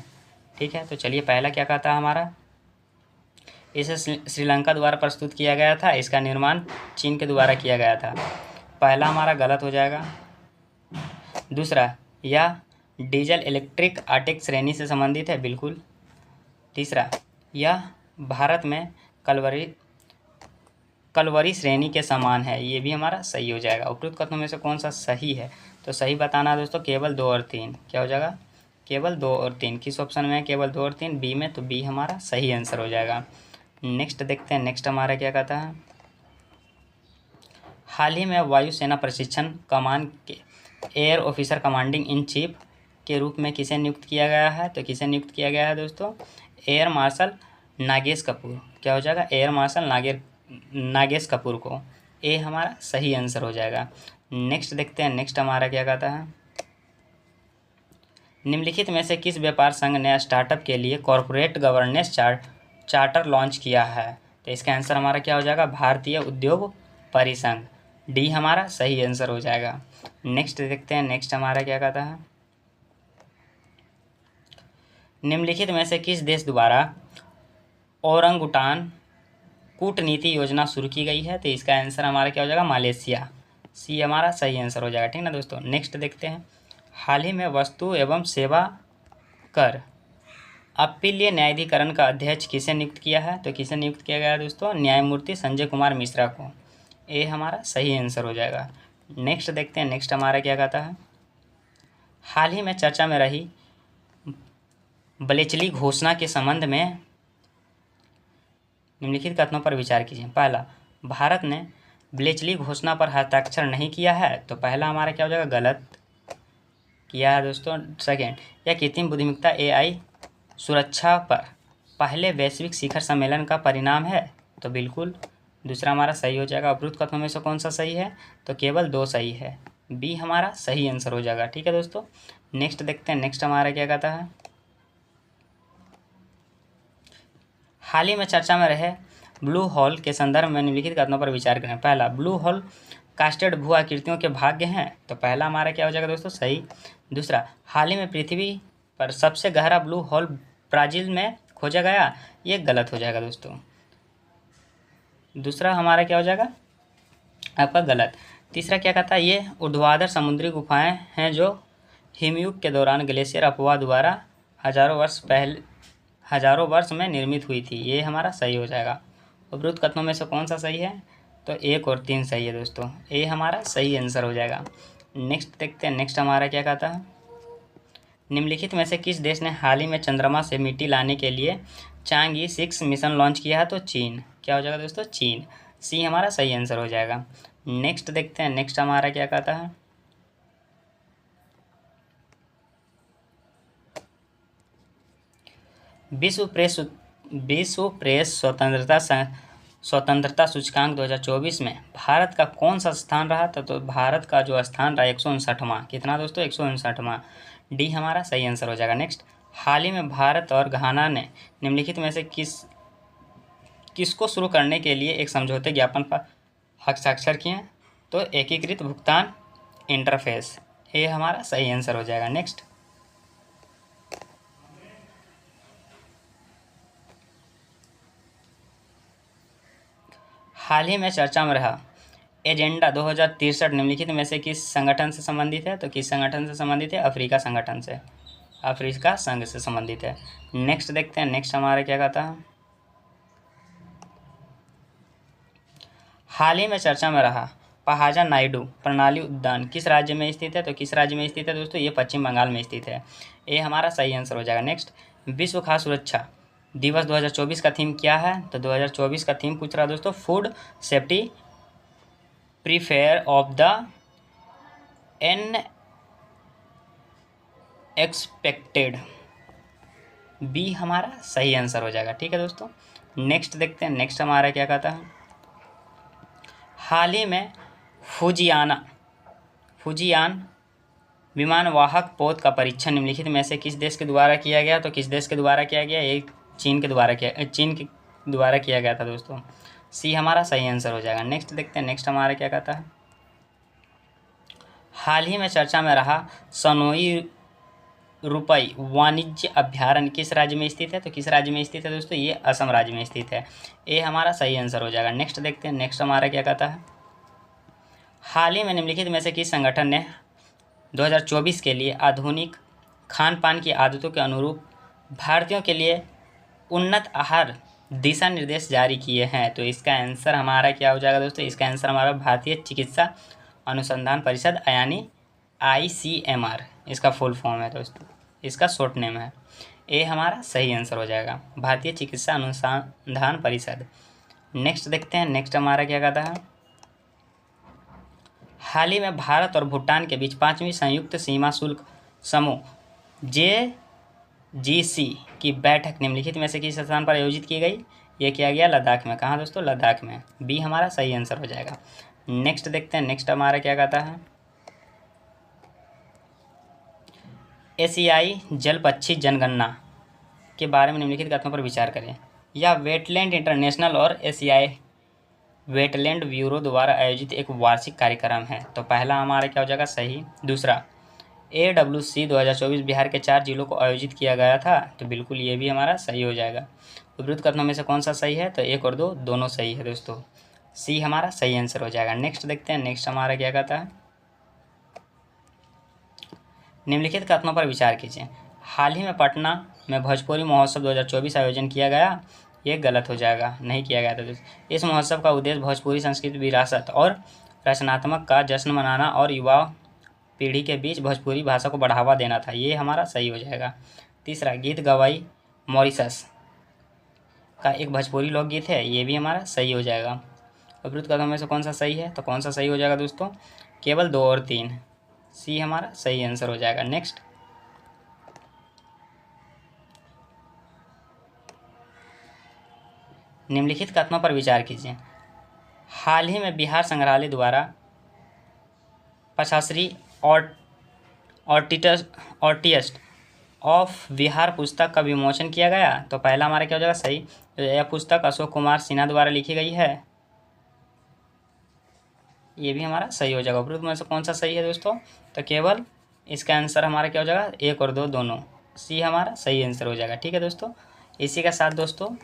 ठीक है। तो चलिए, पहला क्या कहता है हमारा। इसे श्रीलंका द्वारा प्रस्तुत किया गया था, इसका निर्माण चीन के द्वारा किया गया था, पहला हमारा गलत हो जाएगा। दूसरा, यह डीजल इलेक्ट्रिक आर्टिक श्रेणी से संबंधित है, बिल्कुल। तीसरा, यह भारत में कलवरी श्रेणी के समान है, ये भी हमारा सही हो जाएगा। उपरोक्त कथनों में से कौन सा सही है? तो सही बताना दोस्तों, केवल 2 और 3, क्या हो जाएगा? केवल 2 और 3, किस ऑप्शन में है? केवल 2 और 3, बी में, तो बी हमारा सही आंसर हो जाएगा। नेक्स्ट देखते हैं, नेक्स्ट हमारा क्या कहता है। हाल ही में वायुसेना प्रशिक्षण कमान के air officer commanding in chief के रूप में किसे नियुक्त किया गया है? तो किसे नियुक्त किया गया है दोस्तों? एयर मार्शल नागेश कपूर, क्या हो जाएगा? एयर मार्शल नागेश कपूर को, ए हमारा सही आंसर हो जाएगा। नेक्स्ट देखते हैं, नेक्स्ट हमारा क्या कहता है। निम्नलिखित में से किस व्यापार संघ ने स्टार्टअप के लिए कॉरपोरेट गवर्नेंस चार्टर लॉन्च किया है? तो इसका आंसर हमारा क्या हो जाएगा? भारतीय उद्योग परिसंघ, डी हमारा सही आंसर हो जाएगा। नेक्स्ट देखते हैं, नेक्स्ट हमारा क्या कहता है। निम्नलिखित में से किस देश द्वारा ओरंगुटान कूटनीति योजना शुरू की गई है? तो इसका आंसर हमारा क्या हो जाएगा? मलेशिया, सी हमारा सही आंसर हो जाएगा, ठीक ना दोस्तों। नेक्स्ट देखते हैं, हाल ही में वस्तु एवं सेवा कर अपीलीय न्यायाधिकरण का अध्यक्ष किसे नियुक्त किया है? तो किसे नियुक्त किया गया है दोस्तों? न्यायमूर्ति संजय कुमार मिश्रा को, ये हमारा सही आंसर हो जाएगा। नेक्स्ट देखते हैं, नेक्स्ट हमारा क्या कहता है। हाल ही में चर्चा में रही बलेचली घोषणा के संबंध में निम्नलिखित कथनों पर विचार कीजिए। पहला, भारत ने बलेचली घोषणा पर हस्ताक्षर नहीं किया है, तो पहला हमारा क्या हो जाएगा? गलत किया है दोस्तों। सेकेंड, यह कृत्रिम बुद्धिमत्ता AI सुरक्षा पर पहले वैश्विक शिखर सम्मेलन का परिणाम है, तो बिल्कुल दूसरा हमारा सही हो जाएगा। उपरोक्त कथनों में से कौन सा सही है? तो केवल 2 सही है, बी हमारा सही आंसर हो जाएगा। ठीक है दोस्तों, नेक्स्ट देखते हैं, नेक्स्ट हमारा क्या कहता है। हाल ही में चर्चा में रहे ब्लू होल के संदर्भ में निम्नलिखित कथनों पर विचार करें। पहला, ब्लू होल कास्टेड भू आकृतियों के भाग्य हैं, तो पहला हमारा क्या हो जाएगा दोस्तों, सही। दूसरा, हाल ही में पृथ्वी पर सबसे गहरा ब्लू होल ब्राज़ील में खोजा गया, ये गलत हो जाएगा दोस्तों। दूसरा हमारा क्या हो जाएगा आपका गलत। तीसरा क्या कहता है, ये ऊर्ध्वाधर समुद्री गुफाएं हैं जो हिमयुग के दौरान ग्लेशियर अपवाह द्वारा हजारों वर्ष में निर्मित हुई थी, ये हमारा सही हो जाएगा। उपरोक्त कथनों में से कौन सा सही है, तो 1 और 3 सही है दोस्तों, ये हमारा सही आंसर हो जाएगा। नेक्स्ट देखते हैं, नेक्स्ट हमारा क्या कहता है। निम्नलिखित में से किस देश ने हाल ही में चंद्रमा से मिट्टी लाने के लिए चांगी 6 मिशन लॉन्च किया है, तो चीन। क्या हो जाएगा दोस्तों, चीन। सी हमारा सही आंसर हो जाएगा। नेक्स्ट देखते हैं, नेक्स्ट हमारा क्या कहता है। विश्व प्रेस स्वतंत्रता सूचकांक 2024 में भारत का कौन सा स्थान रहा था, तो भारत का जो स्थान रहा 159वां। कितना दोस्तों, 159वां। डी हमारा सही आंसर हो जाएगा। नेक्स्ट, हाल ही में भारत और घाना ने निम्नलिखित में से किसको शुरू करने के लिए एक समझौते ज्ञापन पर हस्ताक्षर किए हैं, तो एकीकृत भुगतान इंटरफेस, ये हमारा सही आंसर हो जाएगा। नेक्स्ट, हाल ही में चर्चा में रहा एजेंडा 2063 निम्नलिखित में से किस संगठन से संबंधित है, तो किस संगठन से संबंधित है, अफ्रीका संगठन से, अफ्रीका संघ से संबंधित है। नेक्स्ट देखते हैं, नेक्स्ट हमारा क्या कहता है। हाल ही में चर्चा में रहा पहाजा नायडू प्रणाली उद्यान किस राज्य में स्थित है, तो किस राज्य में स्थित है दोस्तों, ये पश्चिम बंगाल में स्थित है, ये हमारा सही आंसर हो जाएगा। नेक्स्ट, विश्व खाद्य सुरक्षा दिवस 2024 का थीम क्या है, तो 2024 का थीम पूछ रहा है दोस्तों, food safety prepare of the unexpected, B हमारा सही आंसर हो जाएगा। ठीक है दोस्तों, नेक्स्ट देखते हैं, नेक्स्ट हमारा क्या कहता है। हाल ही में फुजियान विमानवाहक पोत का परीक्षण निम्नलिखित में से किस देश के द्वारा किया गया, तो किस देश के द्वारा किया गया, ये चीन के द्वारा किया गया था दोस्तों। सी हमारा सही आंसर हो जाएगा। नेक्स्ट देखते हैं, नेक्स्ट हमारा क्या कहता है। हाल ही में चर्चा में रहा सनोई रुपई वाणिज्य अभ्यारण्य किस राज्य में स्थित है, तो किस राज्य में स्थित है दोस्तों, ये असम राज्य में स्थित है, ये हमारा सही आंसर हो जाएगा। नेक्स्ट देखते हैं, नेक्स्ट हमारा क्या कहता है। हाल ही में निम्नलिखित में से किस संगठन ने 2024 के लिए आधुनिक खान पान की आदतों के अनुरूप भारतीयों के लिए उन्नत आहार दिशा निर्देश जारी किए हैं, तो इसका आंसर हमारा क्या हो जाएगा दोस्तों, इसका आंसर हमारा भारतीय चिकित्सा अनुसंधान परिषद यानी ICMR, इसका फुल फॉर्म है दोस्तों, इसका शॉर्ट नेम है, ये हमारा सही आंसर हो जाएगा, भारतीय चिकित्सा अनुसंधान परिषद। नेक्स्ट देखते हैं, नेक्स्ट हमारा क्या कहता है। हाल ही में भारत और भूटान के बीच 5वीं संयुक्त सीमा शुल्क समूह JGC की बैठक निम्नलिखित में से किस स्थान पर आयोजित की गई, ये किया गया लद्दाख में। कहाँ दोस्तों, लद्दाख में, बी हमारा सही आंसर हो जाएगा। नेक्स्ट देखते हैं, नेक्स्ट हमारा क्या कहता है। एशियाई जल पक्षी जनगणना के बारे में निम्नलिखित कथनों पर विचार करें। यह वेटलैंड इंटरनेशनल और एशियाई वेटलैंड ब्यूरो द्वारा आयोजित एक वार्षिक कार्यक्रम है, तो पहला हमारा क्या हो जाएगा, सही। दूसरा, AWC 2024 बिहार के 4 जिलों को आयोजित किया गया था, तो बिल्कुल ये भी हमारा सही हो जाएगा। उपरोक्त कथनों में से कौन सा सही है, तो 1 और 2 दोनों सही है दोस्तों, सी हमारा सही आंसर हो जाएगा। नेक्स्ट देखते हैं, नेक्स्ट हमारा क्या कहता है। निम्नलिखित कथनों पर विचार कीजिए। हाल ही में पटना में भोजपुरी महोत्सव 2024 आयोजन किया गया, ये गलत हो जाएगा, नहीं किया गया था दोस्तों। इस महोत्सव का उद्देश्य भोजपुरी संस्कृति विरासत और रचनात्मक का जश्न मनाना और युवा पीढ़ी के बीच भोजपुरी भाषा को बढ़ावा देना था, ये हमारा सही हो जाएगा। तीसरा, गीत गवाई मॉरिशस का एक भोजपुरी लोकगीत है, ये भी हमारा सही हो जाएगा। उपरोक्त कथनों में से कौन सा सही है, तो कौन सा सही हो जाएगा दोस्तों, केवल 2 और 3, सी हमारा सही आंसर हो जाएगा। नेक्स्ट, निम्नलिखित कथनों पर विचार कीजिए। हाल ही में बिहार संग्रहालय द्वारा पचासरी ऑर्टिस्ट ऑफ बिहार पुस्तक का विमोचन किया गया। तो पहला हमारा क्या हो जाएगा सही। तो यह पुस्तक अशोक कुमार सिन्हा द्वारा लिखी गई है, ये भी हमारा सही हो जाएगा। उपरोक्त में से कौन सा सही है दोस्तों, तो केवल इसका आंसर हमारा क्या हो जाएगा 1 और 2 दोनों, सी हमारा सही आंसर हो जाएगा। ठीक है दोस्तों, इसी के साथ दोस्तों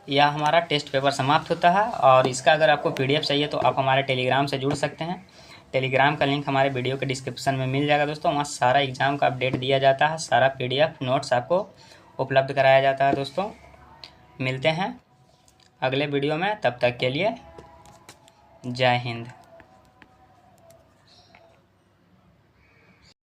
यह हमारा टेस्ट पेपर समाप्त होता है। और इसका अगर आपको PDF चाहिए तो आप हमारे टेलीग्राम से जुड़ सकते हैं। टेलीग्राम का लिंक हमारे वीडियो के डिस्क्रिप्शन में मिल जाएगा दोस्तों। वहाँ सारा एग्ज़ाम का अपडेट दिया जाता है, सारा PDF नोट्स आपको उपलब्ध कराया जाता है दोस्तों। मिलते हैं अगले वीडियो में, तब तक के लिए जय हिंद।